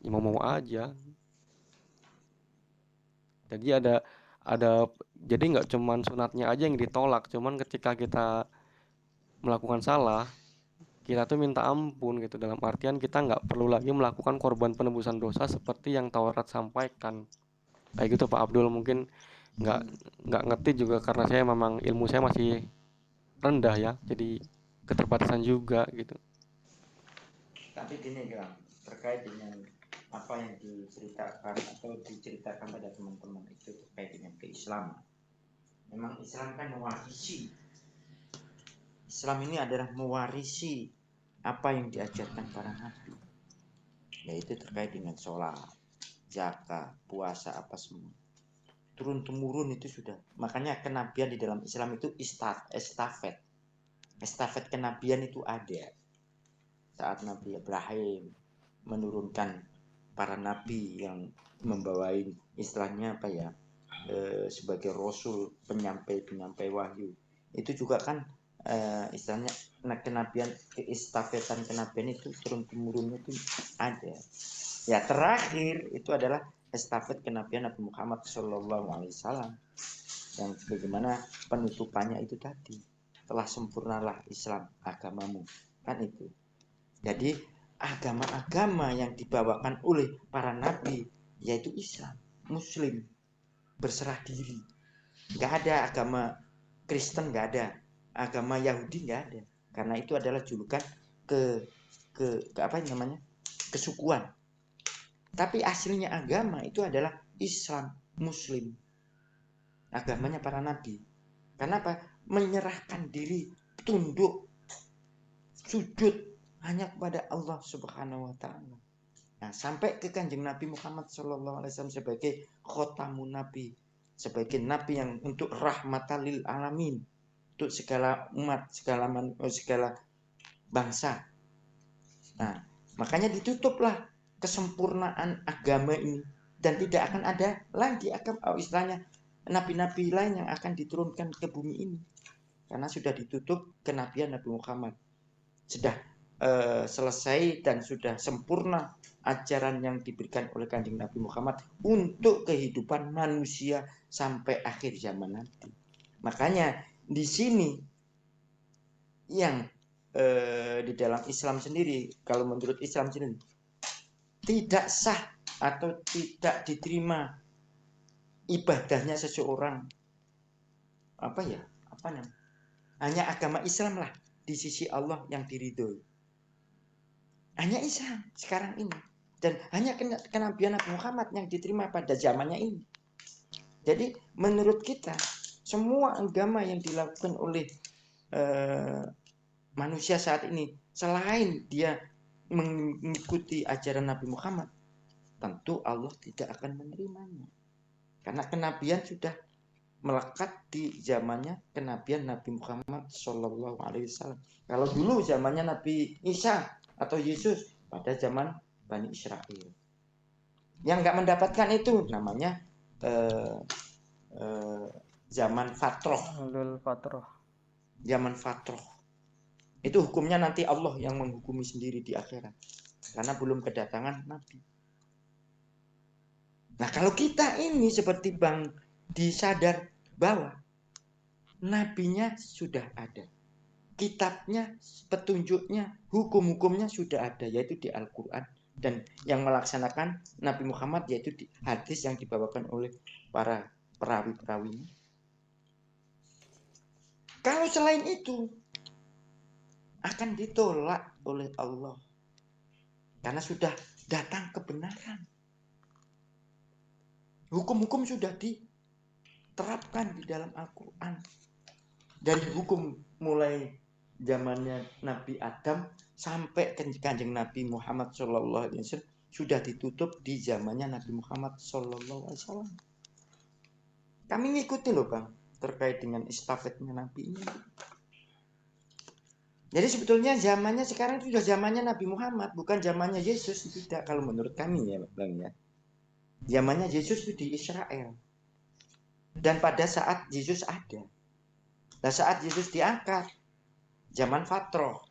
Ya mau aja. Jadi ada jadi nggak cuman sunatnya aja yang ditolak, cuman ketika kita melakukan salah, kita tuh minta ampun gitu. Dalam artian kita nggak perlu lagi melakukan korban penebusan dosa seperti yang Taurat sampaikan. Kayak gitu Pak Abdul, mungkin nggak Hmm. nggak ngerti juga karena saya memang ilmu saya masih rendah ya, jadi keterbatasan juga gitu. Tapi gini Kang, terkait dengan apa yang diceritakan atau diceritakan pada teman-teman itu terkait dengan keislaman. Memang Islam kan mewarisi. Islam ini adalah mewarisi apa yang diajarkan para nabi, yaitu terkait dengan sholat, zakat, puasa, apa semua. Turun temurun itu sudah. Makanya kenabian di dalam Islam itu estafet. Estafet kenabian itu ada. Saat Nabi Ibrahim menurunkan para nabi yang membawain istilahnya apa ya, sebagai rasul, penyampai wahyu, itu juga kan istilahnya kenabian, estafetan kenabian itu turun temurunnya itu ada. Ya terakhir itu adalah estafet kenabian Nabi Muhammad SAW, yang bagaimana penutupannya itu tadi, telah sempurnalah Islam agamamu, kan itu. Jadi agama-agama yang dibawakan oleh para nabi yaitu Islam, Muslim, berserah diri. Nggak ada agama Kristen, nggak ada agama Yahudi, nggak ada, karena itu adalah julukan ke apa namanya, kesukuan. Tapi aslinya agama itu adalah Islam, Muslim, agamanya para nabi. Karena apa? Menyerahkan diri, tunduk, sujud hanya kepada Allah Subhanahu wa taala. Nah, sampai ke Kanjeng Nabi Muhammad SAW sebagai khotamun nabi, sebagai nabi yang untuk rahmatan lil alamin, untuk segala umat, segala bangsa. Nah, makanya ditutuplah kesempurnaan agama ini, dan tidak akan ada lagi istilahnya nabi-nabi lain yang akan diturunkan ke bumi ini, karena sudah ditutup kenabian Nabi Muhammad. Sudah selesai dan sudah sempurna ajaran yang diberikan oleh Kanjeng Nabi Muhammad untuk kehidupan manusia sampai akhir zaman nanti. Makanya di sini yang di dalam Islam sendiri, kalau menurut Islam sendiri tidak sah atau tidak diterima ibadahnya seseorang, apa namanya, hanya agama Islam lah di sisi Allah yang diridhoi. Hanya Islam sekarang ini, dan hanya kenabian Nabi Muhammad yang diterima pada zamannya ini. Jadi menurut kita semua agama yang dilakukan oleh manusia saat ini, selain dia mengikuti ajaran Nabi Muhammad, tentu Allah tidak akan menerimanya, karena kenabian sudah melekat di zamannya kenabian Nabi Muhammad SAW. Kalau dulu zamannya Nabi Isa atau Yesus, pada zaman Bani Israel. Yang nggak mendapatkan itu namanya zaman fatroh. Zaman fatroh. Itu hukumnya nanti Allah yang menghukumi sendiri di akhirat, karena belum kedatangan Nabi. Nah, kalau kita ini seperti Bang disadar bahwa nabinya sudah ada, kitabnya, petunjuknya, hukum-hukumnya sudah ada, yaitu di Al-Quran, dan yang melaksanakan Nabi Muhammad yaitu di hadis yang dibawakan oleh para perawi-perawinya. Kalau selain itu akan ditolak oleh Allah, karena sudah datang kebenaran. Hukum-hukum sudah diterapkan di dalam Al-Quran. Dari hukum mulai zamannya Nabi Adam sampai Kanjeng Nabi Muhammad SAW sudah ditutup di zamannya Nabi Muhammad SAW. Kami ngikuti loh Bang, terkait dengan estafetnya Nabi ini. Jadi sebetulnya zamannya sekarang itu sudah zamannya Nabi Muhammad, bukan zamannya Yesus. Tidak, kalau menurut kami ya Bang ya. Zamannya Yesus itu di Israel. Dan pada saat Yesus ada. Nah saat Yesus diangkat, zaman Fatroh.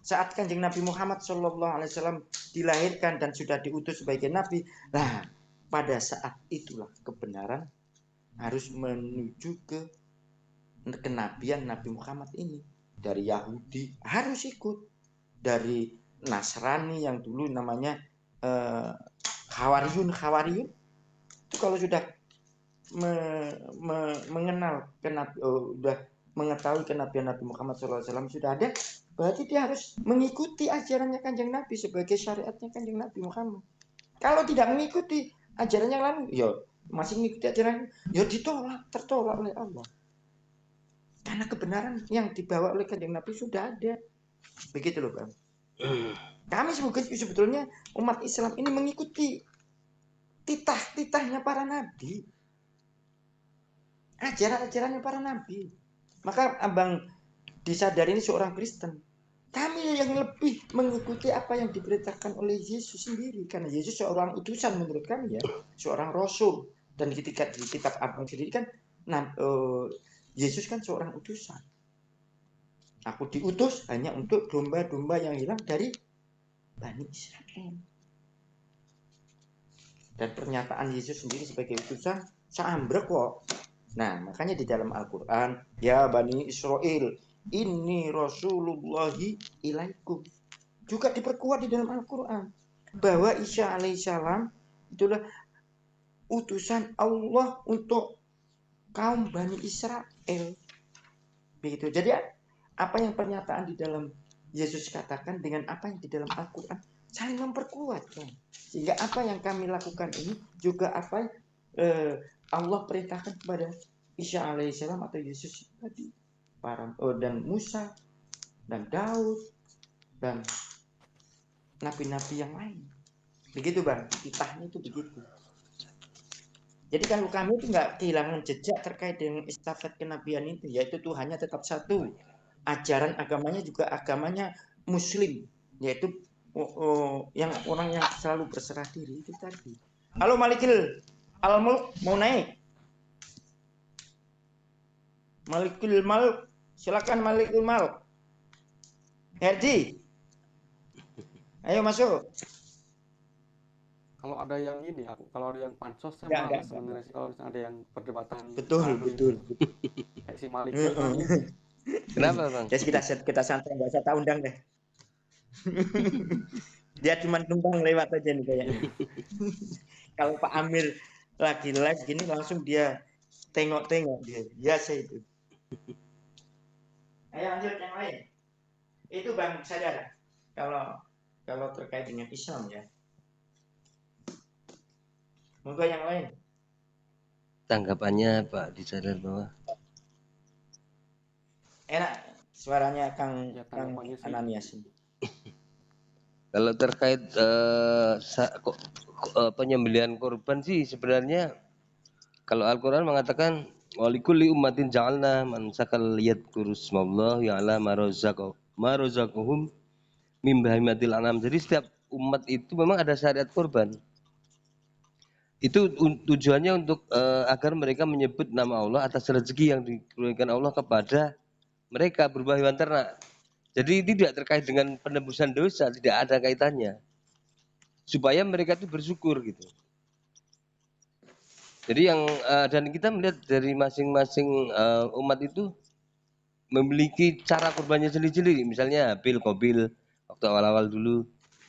Saat Kanjeng Nabi Muhammad SAW dilahirkan dan sudah diutus sebagai Nabi. Nah pada saat itulah kebenaran harus menuju ke kenabian Nabi Muhammad ini. Dari Yahudi harus ikut. Dari Nasrani yang dulu namanya Khawariyun. Itu kalau sudah mengenal sudah mengetahui kenabian Nabi Muhammad SAW sudah ada, berarti dia harus mengikuti ajarannya Kanjeng Nabi sebagai syariatnya Kanjeng Nabi Muhammad. Kalau tidak mengikuti ajaran yang lain, ya masih mengikuti ajaran, ya tertolak oleh Allah. Karena kebenaran yang dibawa oleh Kanjeng Nabi sudah ada. Begitu loh Bang. Kami sebetulnya umat Islam ini mengikuti titah-titahnya para nabi. Ajaran-ajarannya para nabi. Maka Abang disadari ini seorang Kristen. Kami yang lebih mengikuti apa yang diberitakan oleh Yesus sendiri. Karena Yesus seorang utusan menurut kami ya. Seorang rasul. Dan ketika di kitab Abang sendiri kan Yesus kan seorang utusan. Aku diutus hanya untuk domba-domba yang hilang dari Bani Israel. Dan pernyataan Yesus sendiri sebagai utusan seambrek kok. Nah, makanya di dalam Al-Quran, ya Bani Israel, ini Rasulullahi ilaikum. Juga diperkuat di dalam Al-Quran. Bahwa Isa alaihissalam itulah utusan Allah untuk kaum Bani Israel. Begitu. Jadi apa yang pernyataan di dalam Yesus katakan dengan apa yang di dalam Al-Quran saling memperkuat. Kan? Sehingga apa yang kami lakukan ini juga apa Allah perintahkan kepada Isa alaihissalam atau Yesus tadi dan Musa dan Daud dan nabi-nabi yang lain. Begitu Bang, titahnya itu begitu. Jadi kalau kami itu nggak kehilangan jejak terkait dengan estafet kenabian itu, yaitu Tuhannya tetap satu, ajaran agamanya juga agamanya Muslim, yaitu yang orang yang selalu berserah diri itu tadi. Halo Malikil Al-Mulk mau naik? Malikul Mulk, silakan Malikul Mulk. Herdi, ayo masuk. Kalau ada yang ini, kalau ada yang pansos saya malas sebenarnya sih kalau ada yang perdebatan. Betul. Kayak si Malik. Kenapa Bang? Jadi kita santai, nggak usah tak undang deh. Dia cuma numpang lewat aja nih kayaknya. Kalau Pak Amir lagi live gini langsung dia tengok-tengok dia. Biasa itu. Ayo lanjut yang lain. Itu Bang sadar kalau terkait dengan Islam ya. Moga yang lain. Tanggapannya Pak disadar bahwa Enak suaranya Kang tanggapannya sih. Ananias. kalau terkait penyembelihan korban sih sebenarnya kalau Al-Quran mengatakan walikulli ummatin ja'alna mansakal yadhkurus smallah ya'ala marozaqahum mim bahimatil anam. Jadi setiap umat itu memang ada syariat korban. Itu tujuannya untuk agar mereka menyebut nama Allah atas rezeki yang diberikan Allah kepada mereka berupa hewan ternak. Jadi tidak terkait dengan penebusan dosa, tidak ada kaitannya. Supaya mereka itu bersyukur gitu. Jadi yang dan kita melihat dari masing-masing umat itu memiliki cara kurbannya sendiri-sendiri. Misalnya Habil, Qabil waktu awal-awal dulu,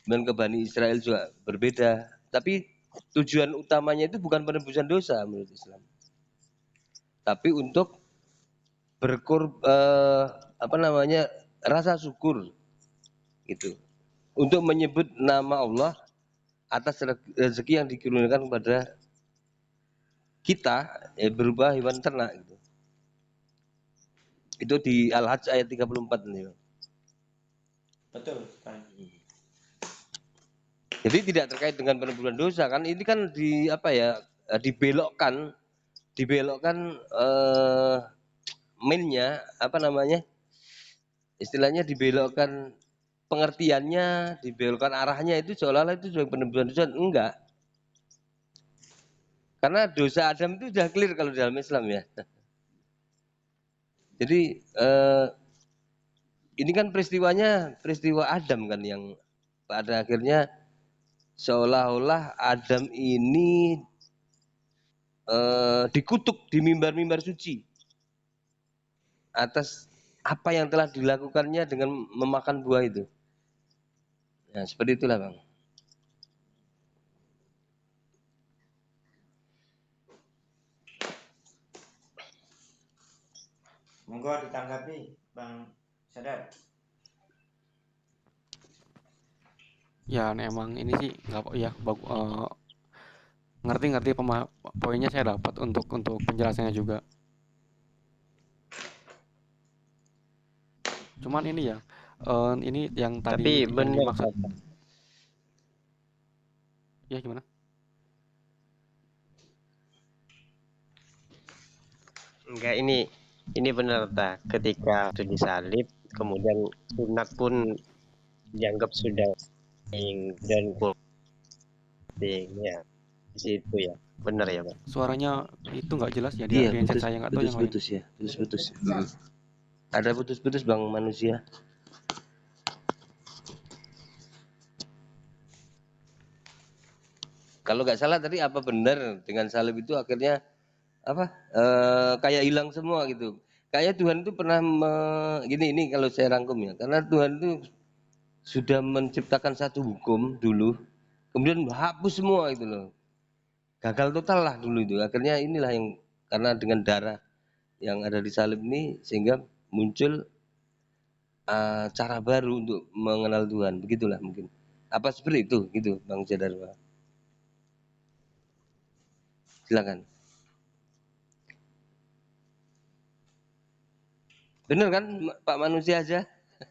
dan ke Bani Israel juga berbeda. Tapi tujuan utamanya itu bukan penebusan dosa menurut Islam, tapi untuk rasa syukur gitu, untuk menyebut nama Allah atas rezeki yang dikurniakan kepada kita berupa hewan ternak gitu. Itu di Al-Hajj ayat 34 nih. Betul sekali. Jadi tidak terkait dengan penebusan dosa kan, ini kan dibelokkan mainnya apa namanya? Istilahnya dibelokkan pengertiannya, dibelokkan arahnya itu seolah-olah itu sebagai penebusan dosa, enggak. Karena dosa Adam itu sudah clear kalau dalam Islam ya. Jadi ini kan peristiwa Adam kan yang pada akhirnya seolah-olah Adam ini dikutuk di mimbar-mimbar suci atas apa yang telah dilakukannya dengan memakan buah itu. Nah, seperti itulah, Bang. Monggo ditanggapi Bang Sadar. Ya, emang ini sih nggak ya ngerti poinnya saya dapat untuk penjelasannya juga. Cuman ini ya, ini yang Tapi tadi yang benar, dimaksud ya gimana? enggak ini benar tak ketika itu disalib kemudian sunat pun dianggap sudah dan penting ya di situ ya. Benar ya, Bang. Suaranya itu nggak jelas ya Iya, di handset saya, nggak tahu yang lain. putus-putus ya, putus-putus. Ada putus-putus, Bang, manusia. Kalau nggak salah tadi apa benar dengan salib itu akhirnya apa kayak hilang semua gitu. Kayak Tuhan itu pernah ini kalau saya rangkum ya, karena Tuhan itu sudah menciptakan satu hukum dulu, kemudian hapus semua itu loh. Gagal total lah dulu itu. Akhirnya inilah yang karena dengan darah yang ada di salib ini sehingga muncul cara baru untuk mengenal Tuhan. Begitulah mungkin. Apa seperti itu gitu, Bang Jadar? Silakan. Benar kan Pak manusia aja?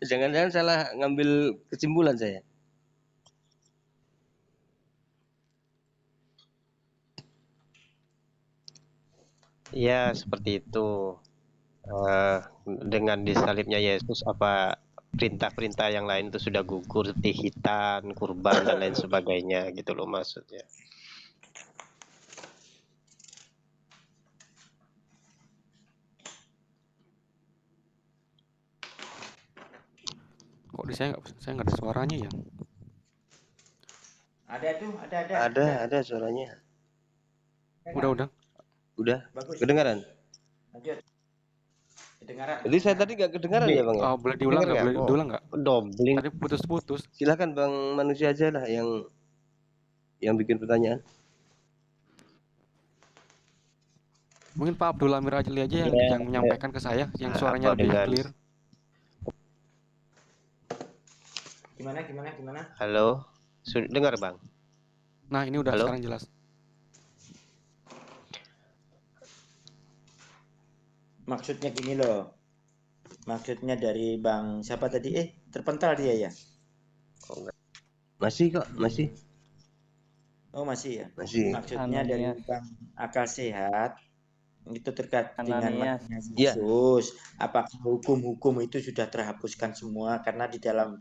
Jangan-jangan salah ngambil kesimpulan saya. Ya, seperti itu. Eh, dengan disalibnya Yesus apa perintah-perintah yang lain itu sudah gugur seperti hitan, kurban dan lain sebagainya gitu loh maksudnya. Kok di saya nggak ada suaranya ya? Ada tuh, ada. Ada suaranya. Udah. Udah. Bagus. Kedengaran? Lanjut. Kedengaran. Jadi saya tadi nggak kedengaran ya, Bang ya? Boleh diulang nggak? Boleh Oh, diulang nggak? dobling. Tadi putus-putus. Silakan Bang manusia aja lah yang bikin pertanyaan. Mungkin Pak Abdul Amir Ajli aja yang menyampaikan ke saya, yang suaranya Apa lebih dengan clear. Gimana? halo, sudah dengar Bang? Nah, ini udah Halo? sekarang jelas. Maksudnya gini loh. Maksudnya dari Bang siapa tadi? Terpental dia ya? Oh, enggak. Masih kok, masih. Oh, masih ya? Masih. Maksudnya dari Ananias. Bang Akal Sehat itu terkait dengan Ananias. matinya Iya. Yesus. Apakah hukum-hukum itu sudah terhapuskan semua karena di dalam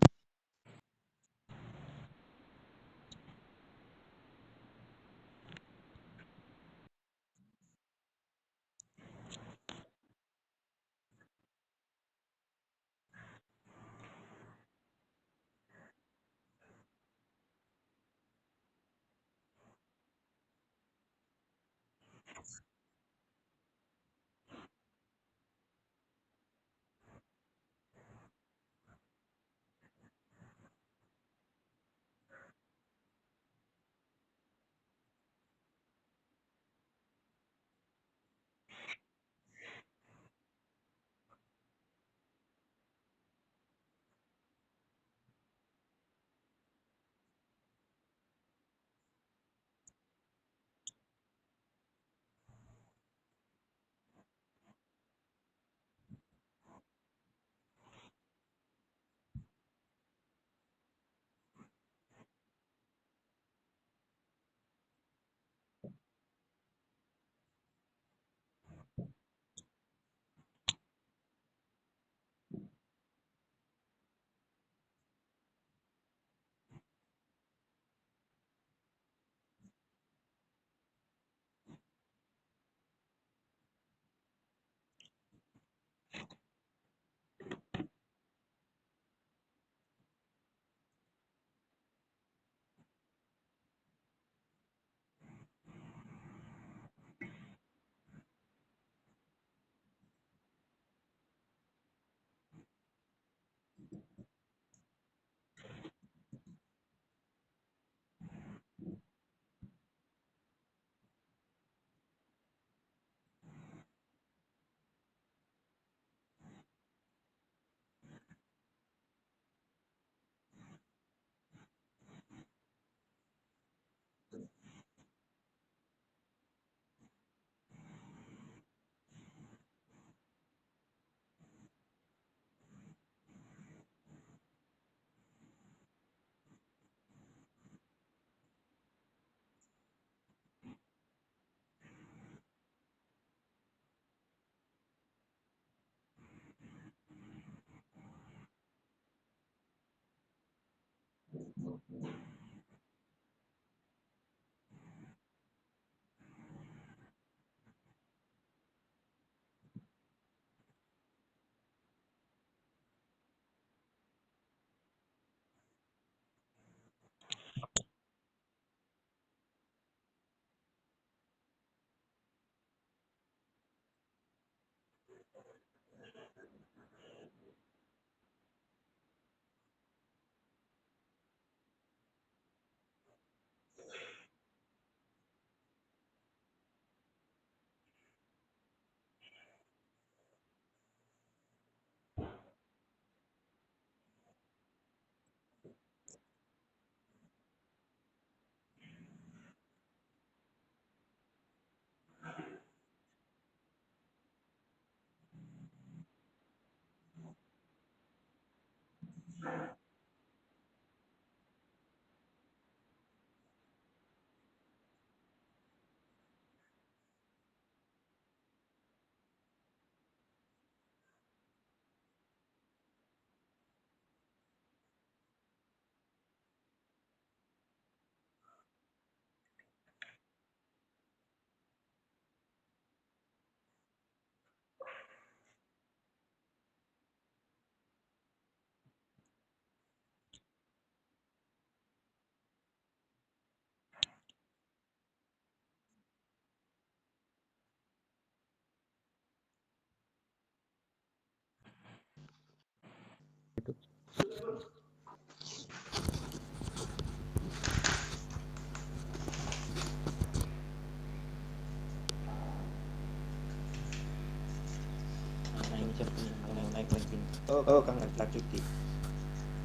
Oh, Kang Tajuki.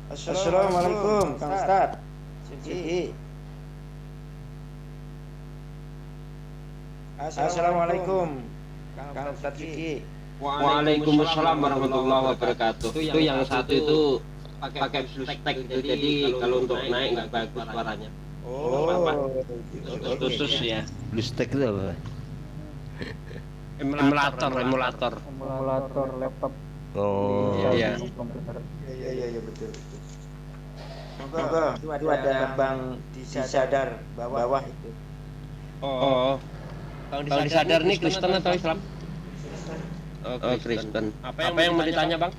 Assalamualaikum, Kang Ustaz. Suci. Assalamualaikum, Kang Ustaz Suci. Waalaikumsalam warahmatullahi wabarakatuh. Itu yang satu itu pakai stack gitu, jadi kalau untuk naik nggak bagus suaranya. Oh, Khusus ya. Bluestack itu apa? Emulator. Emulator laptop Oh, Iya. komputer. iya betul. Monggo, itu ada Bang Disadar bawah itu. Oh. Kalau disadar nih Kristen atau Islam? Oh, Kristen. Apa yang mau ditanya, Bang?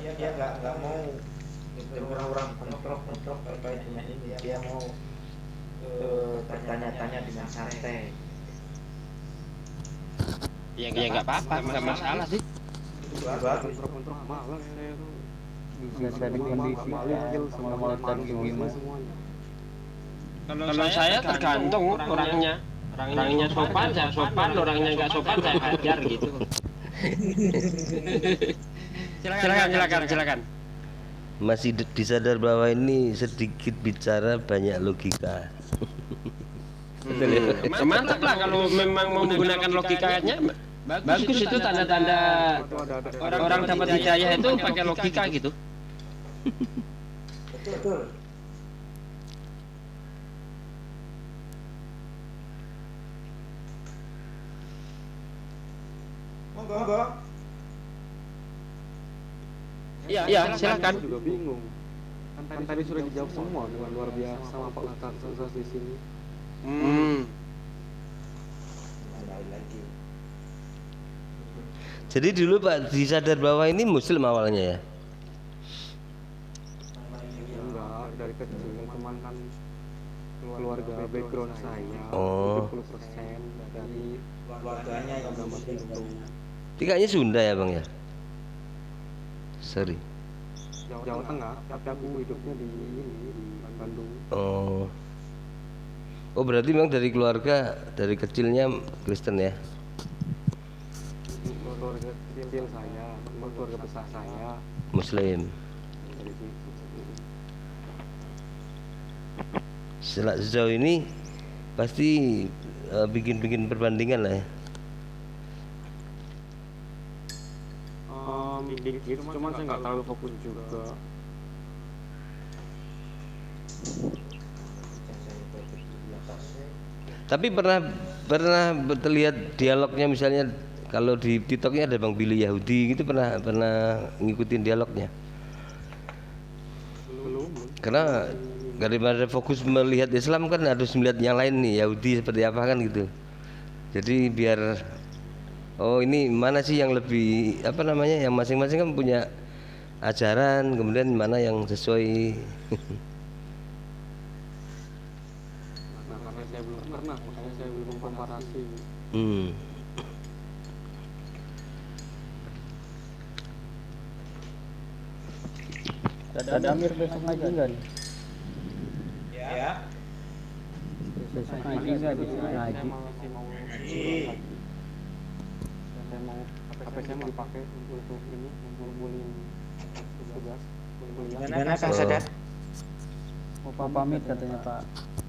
Dia nggak mau orang kontrol terkait dengan ini. Dia mau bertanya-tanya dengan santai. Ya nggak apa-apa, nggak masalah sih. Bagus. Bisa dikondisikan sama tadi gimana. Kalau saya tergantung orangnya. Orangnya sopan, saya sopan. Orangnya nggak sopan, saya hajar gitu. Silakan. masih disadar bahwa ini sedikit bicara banyak logika. Betul ya? Mantap lah kalau memang mau menggunakan logikanya. Bagus itu tanda-tanda orang dapat hidayah itu pakai logika gitu. Betul. Monggo. Iya, silakan. Aku juga bingung. Kan tadi sudah dijawab semua dengan luar biasa sama Pak Ustaz di sini. Lagi. Jadi dulu Pak disadar bahwa ini Muslim awalnya ya? Enggak, dari kecil cuman kan keluarga background saya Oh. 70% dari Keluarganya yang agama Hindu. Tingkahnya Sunda ya Bang ya? Sorry. Jawa Tengah, tapi aku hidupnya di Bandung. Oh. Oh berarti memang dari keluarga dari kecilnya Kristen ya? Keluarga kecil saya, keluarga besar saya Muslim. dari situ. Sejauh ini pasti bikin perbandingan lah ya. Dikit, cuman saya nggak terlalu fokus juga. Tapi pernah terlihat dialognya misalnya kalau di TikToknya ada Bang Billy Yahudi gitu pernah ngikutin dialognya? Belum. Karena daripada fokus melihat Islam kan harus melihat yang lain nih, Yahudi seperti apa kan gitu. Jadi biar oh ini mana sih yang lebih apa namanya, yang masing-masing kan punya ajaran, kemudian mana yang sesuai. Nah, karena saya belum pernah, makanya saya belum komparasi. Ada Amir besok ngaji enggak nih? Ya. Besok ngaji enggak di sini ngaji? Masih mau lagi. Saya mau HP saya mau dipakai untuk ini, ngumpulin tugas kuliah. Gimana Kang Sadar? Mau pamit katanya Pak.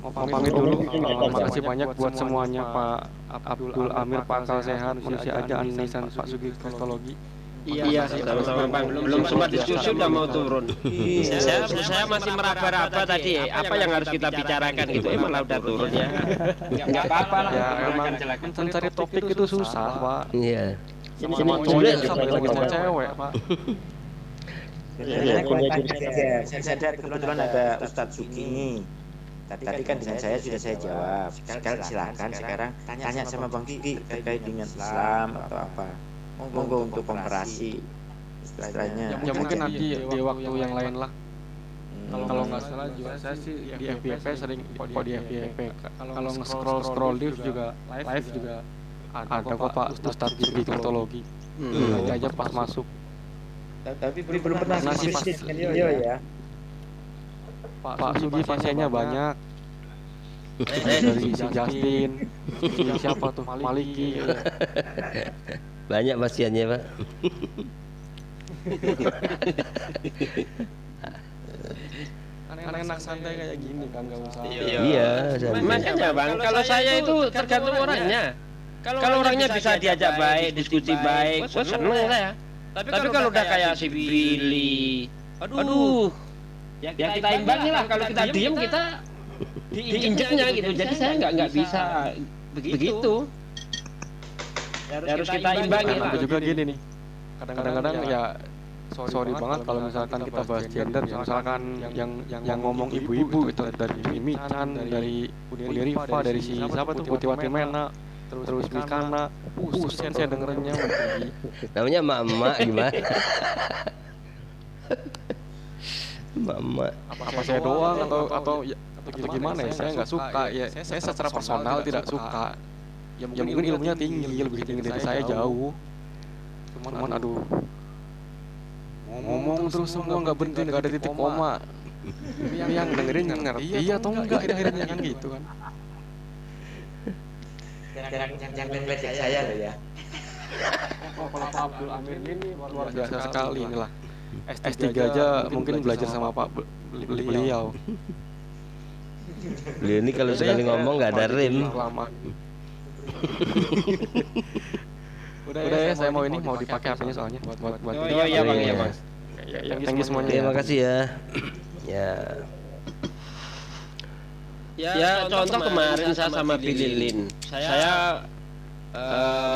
Mau pamit dulu. Makasih banyak buat semuanya, Pak Abdul Amir, Pak Akal Sehat, Manusia Aja, Anisan, Pak Sugi Kristologi. Iya sih, sama-sama Bang. Belum sempat diskusi udah mau turun. Saya masih meraba-raba tadi apa yang harus kita bicarakan gitu. Malah udah turun ya. Enggak apa-apa lah. Ya emang mencari topik itu susah, Pak. Iya. Sama cowok susah, apalagi sama cewek, Pak. Saya sadar kebetulan ada Ustadz Suki. Tadi kan dengan saya sudah saya jawab. Silakan sekarang tanya sama Bang Kiki terkait dengan Islam atau apa. Monggo untuk komparasi istilahnya. Ya mungkin nanti di waktu yang lain lah. Kalau nggak salah juga saya sih di FYP sering kok di FYP. Kalau nge-scroll live juga ada kok Pak Ustadz Sugi Kristologi. Nanti aja pas masuk. Tapi belum pernah Nasi diskusi pas- dengan beliau ya. Pak Sugi pasiennya banyak. Dari si Justin, si siapa tuh Maliki. Banyak pasiennya, Pak. Kan enak santai kayak gini kan, nggak usah. Iya, santai. Makanya Bang, kalau saya itu tergantung orangnya. Kalau orangnya bisa diajak baik, diskusi baik, gue seneng saya. Tapi kalau udah kayak si Billy, aduh, ya kita imbangi lah. Kalau kita diem kita diinjeknya gitu. Jadi saya nggak bisa begitu. Harus kita imbangi Nah, lah. aku juga gini nih. Kadang-kadang ya sorry banget kalau misalkan kita bahas gender, misalkan yang ngomong ibu-ibu itu dari Michan, dari Uni Rifa, dari si siapa tuh Putiwati Mena, terus Mikana, pusing saya dengernya. Namanya emak-emak gimana? Emak-emak. Apa saya doang atau gimana ya? Saya nggak suka ya. Saya secara personal tidak suka. Ya mungkin ilmunya tinggi, lebih tinggi dari saya jauh. Cuman aduh, ngomong terus semua nggak berhenti, nggak ada titik koma. Ini yang dengerin ngerti atau enggak akhirnya kan gitu kan. Jangan lecek saya loh ya. Kalau Pak Abdul Amir ini luar biasa sekali inilah. S3 aja mungkin belajar sama beliau. Beliau ini kalau sekali ngomong nggak ada rem. Lama. Udah ya, saya mau dipakai HP-nya soalnya buat Oh iya Bang, iya Bang. ya, thank you semuanya. Terima kasih ya. Ya. Ya contoh kemarin saya sama Billy Lin, saya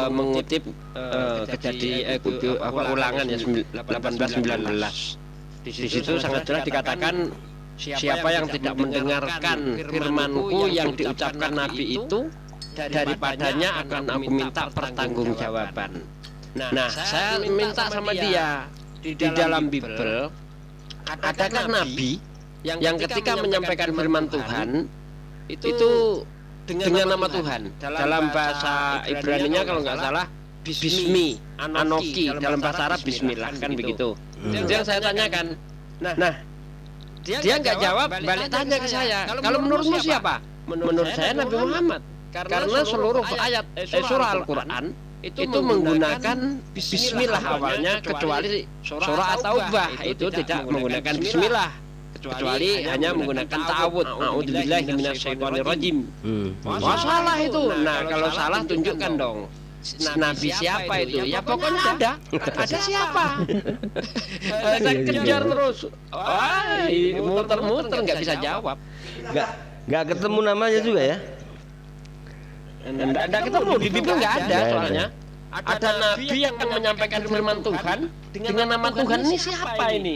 mengutip ulangan ya 18-19. Di situ sangat jelas dikatakan siapa yang tidak mendengarkan firmanku yang diucapkan Nabi itu, daripadanya akan aku minta pertanggungjawaban. Nah, saya minta sama dia, di dalam Bible adakah Nabi yang ketika menyampaikan firman Tuhan itu dengan nama Tuhan? Dalam bahasa Ibrani-nya kalau nggak salah Bismi, Anoki, dalam bahasa Arab Bismillah, kan begitu. Itu yang saya tanyakan. Nah, dia nggak jawab, balik tanya ke saya, kalau menurutmu siapa? Menurut saya Nabi Muhammad. Karena seluruh ayat surah Al-Quran itu menggunakan Bismillah awalnya, kecuali surah At-Taubah itu tidak menggunakan Bismillah, kecuali hanya menggunakan ta'awud, a'udzubillahi minasyaitonirrajim. Wah, salah itu. Nah, kalau salah tunjukkan dong. Nabi siapa itu? Ya pokoknya ada siapa. Saya kejar terus. Wah, muter-muter nggak bisa jawab. Nggak ketemu namanya juga ya? Nggak ketemu, di Bible nggak ada soalnya. Ada Nabi yang menyampaikan firman Tuhan dengan nama Tuhan, ini siapa ini?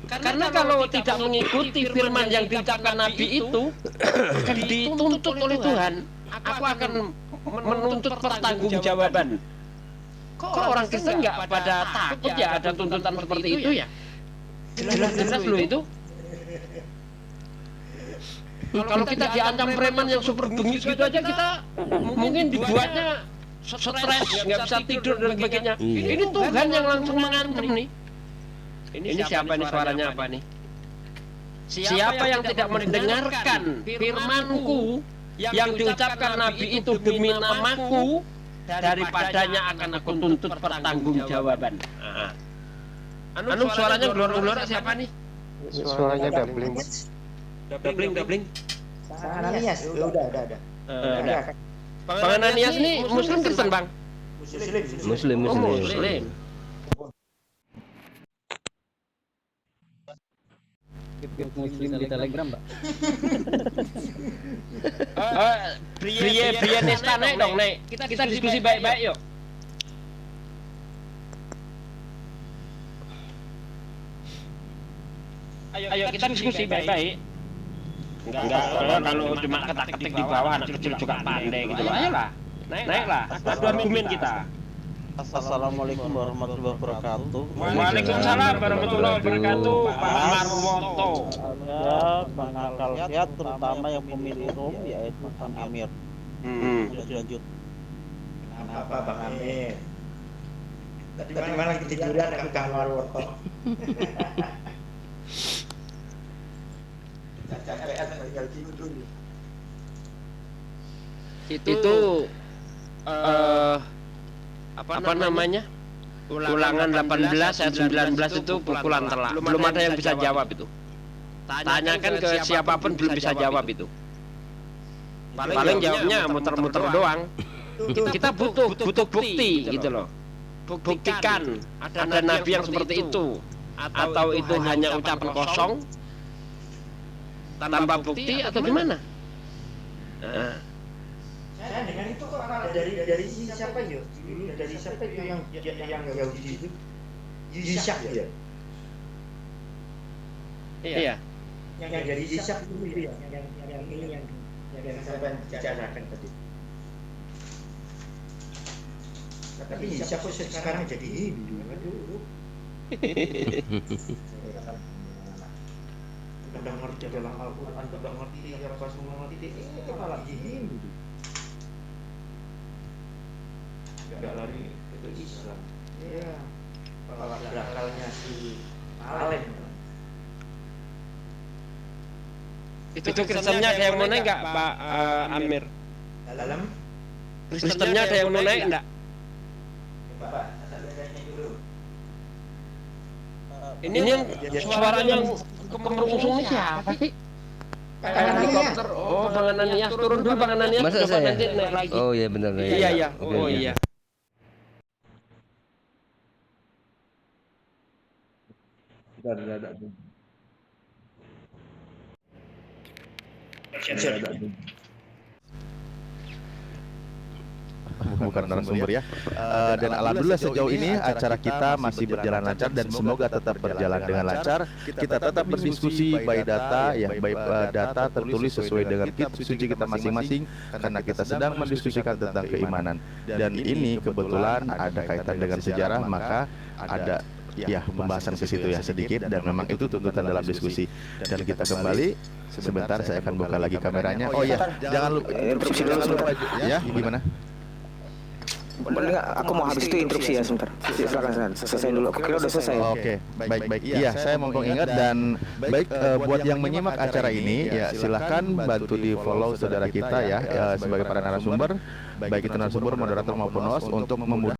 Karena kalau tidak mengikuti firman yang diucapkan Nabi itu akan dituntut oleh Tuhan. Aku akan menuntut pertanggungjawaban. Kok orang Kristen nggak pada takut ya ada tuntutan seperti itu ya? Jelas-jelas loh itu. Kalau kita diancam preman yang super bengis gitu aja kita mungkin dibuatnya stres, nggak bisa tidur dan sebagainya. Ini Tuhan yang langsung mengancam nih. Ini siapa nih suaranya apa nih? Siapa yang tidak mendengarkan firmanku yang diucapkan Nabi itu demi namaku, daripadanya akan aku tuntut pertanggungjawaban. Anu suaranya gelor-gelor siapa nih? Suaranya doubling. Doubling. Ananias, udah. Bang Ananias ini Muslim Kristen Bang? Muslim. Oh, Muslim. Grup Muslim di Telegram, Mbak. Brie Nesta naik dong, naik. Kita diskusi baik-baik yuk. Ayo kita diskusi baik-baik. Enggak, kalau cuma ketak-ketik di bawah anak kecil juga pandai gitu loh. Ayolah, naiklah. Adu argumen kita. Assalamualaikum warahmatullahi wabarakatuh. Waalaikumsalam warahmatullahi wabarakatuh. Pak Marwoto. Ada Bang Akal Sehat, terutama yang pemilik room yaitu Bang Amir. Lanjut. Kenapa Bang Amir? Tadi malah ketiduran aku Kang Marwoto. Capean tinggal tidur. Itu apa namanya? Ulangan 18 ayat 19 itu pukulan telak. Belum ada yang bisa jawab itu. Tanyakan ke siapapun belum bisa jawab itu. Paling jawabnya muter-muter doang. Kita butuh bukti gitu loh. Buktikan ada nabi yang seperti itu atau itu hanya ucapan kosong tanpa bukti atau gimana? Saya dengar itu kok dari siapa ya? Dulu dari siapa itu yang Yahudi itu? Yishak ya? Iya. Yang dari Yishak itu ya? Yang ini yang saya bicarakan tadi. Tapi Yishak kok sekarang jadi Hindu? Aduh. Udah ngerti dalam Al-Quran, udah ngerti apa semua ngerti, ini malah Hindu. Gak lari ke Islam. Iya. Malah berakalnya si Alem. Itu Kristennya ada yang mau naik nggak Pak Amir? Dalam Kristennya ada yang mau naik nggak? Bapak, saya dulu. Ini yang suaranya kemerungsung ini siapa sih? Kayak helikopter. Oh, Bang Ananias turun dulu Bang Ananias. Masa Coba saya? nanti naik lagi. Oh iya benar. Iya. Oke, Oh oke. iya. Bukan narasumber ya. Dan alhamdulillah sejauh ini acara kita masih berjalan lancar dan semoga tetap berjalan dengan lancar. Kita tetap berdiskusi by data ya, by data tertulis sesuai dengan kitab suci kita masing-masing karena kita sedang mendiskusikan tentang keimanan. Dan ini kebetulan ada kaitan dengan sejarah, maka ada ya pembahasan ke situ ya sedikit dan memang itu tuntutan dalam diskusi. Dan kita kembali sebentar, saya akan buka lagi kameranya. Oh ya, jangan lupa ya, gimana? Boleh nggak? Aku mau habis itu interupsi ya sebentar. Silakan selesai dulu. Kira udah selesai. Oke, baik. Iya, saya mau mengingat dan baik buat yang menyimak acara ini ya silahkan bantu di follow saudara kita ya sebagai para narasumber, baik itu narasumber, moderator maupun host untuk memudahkan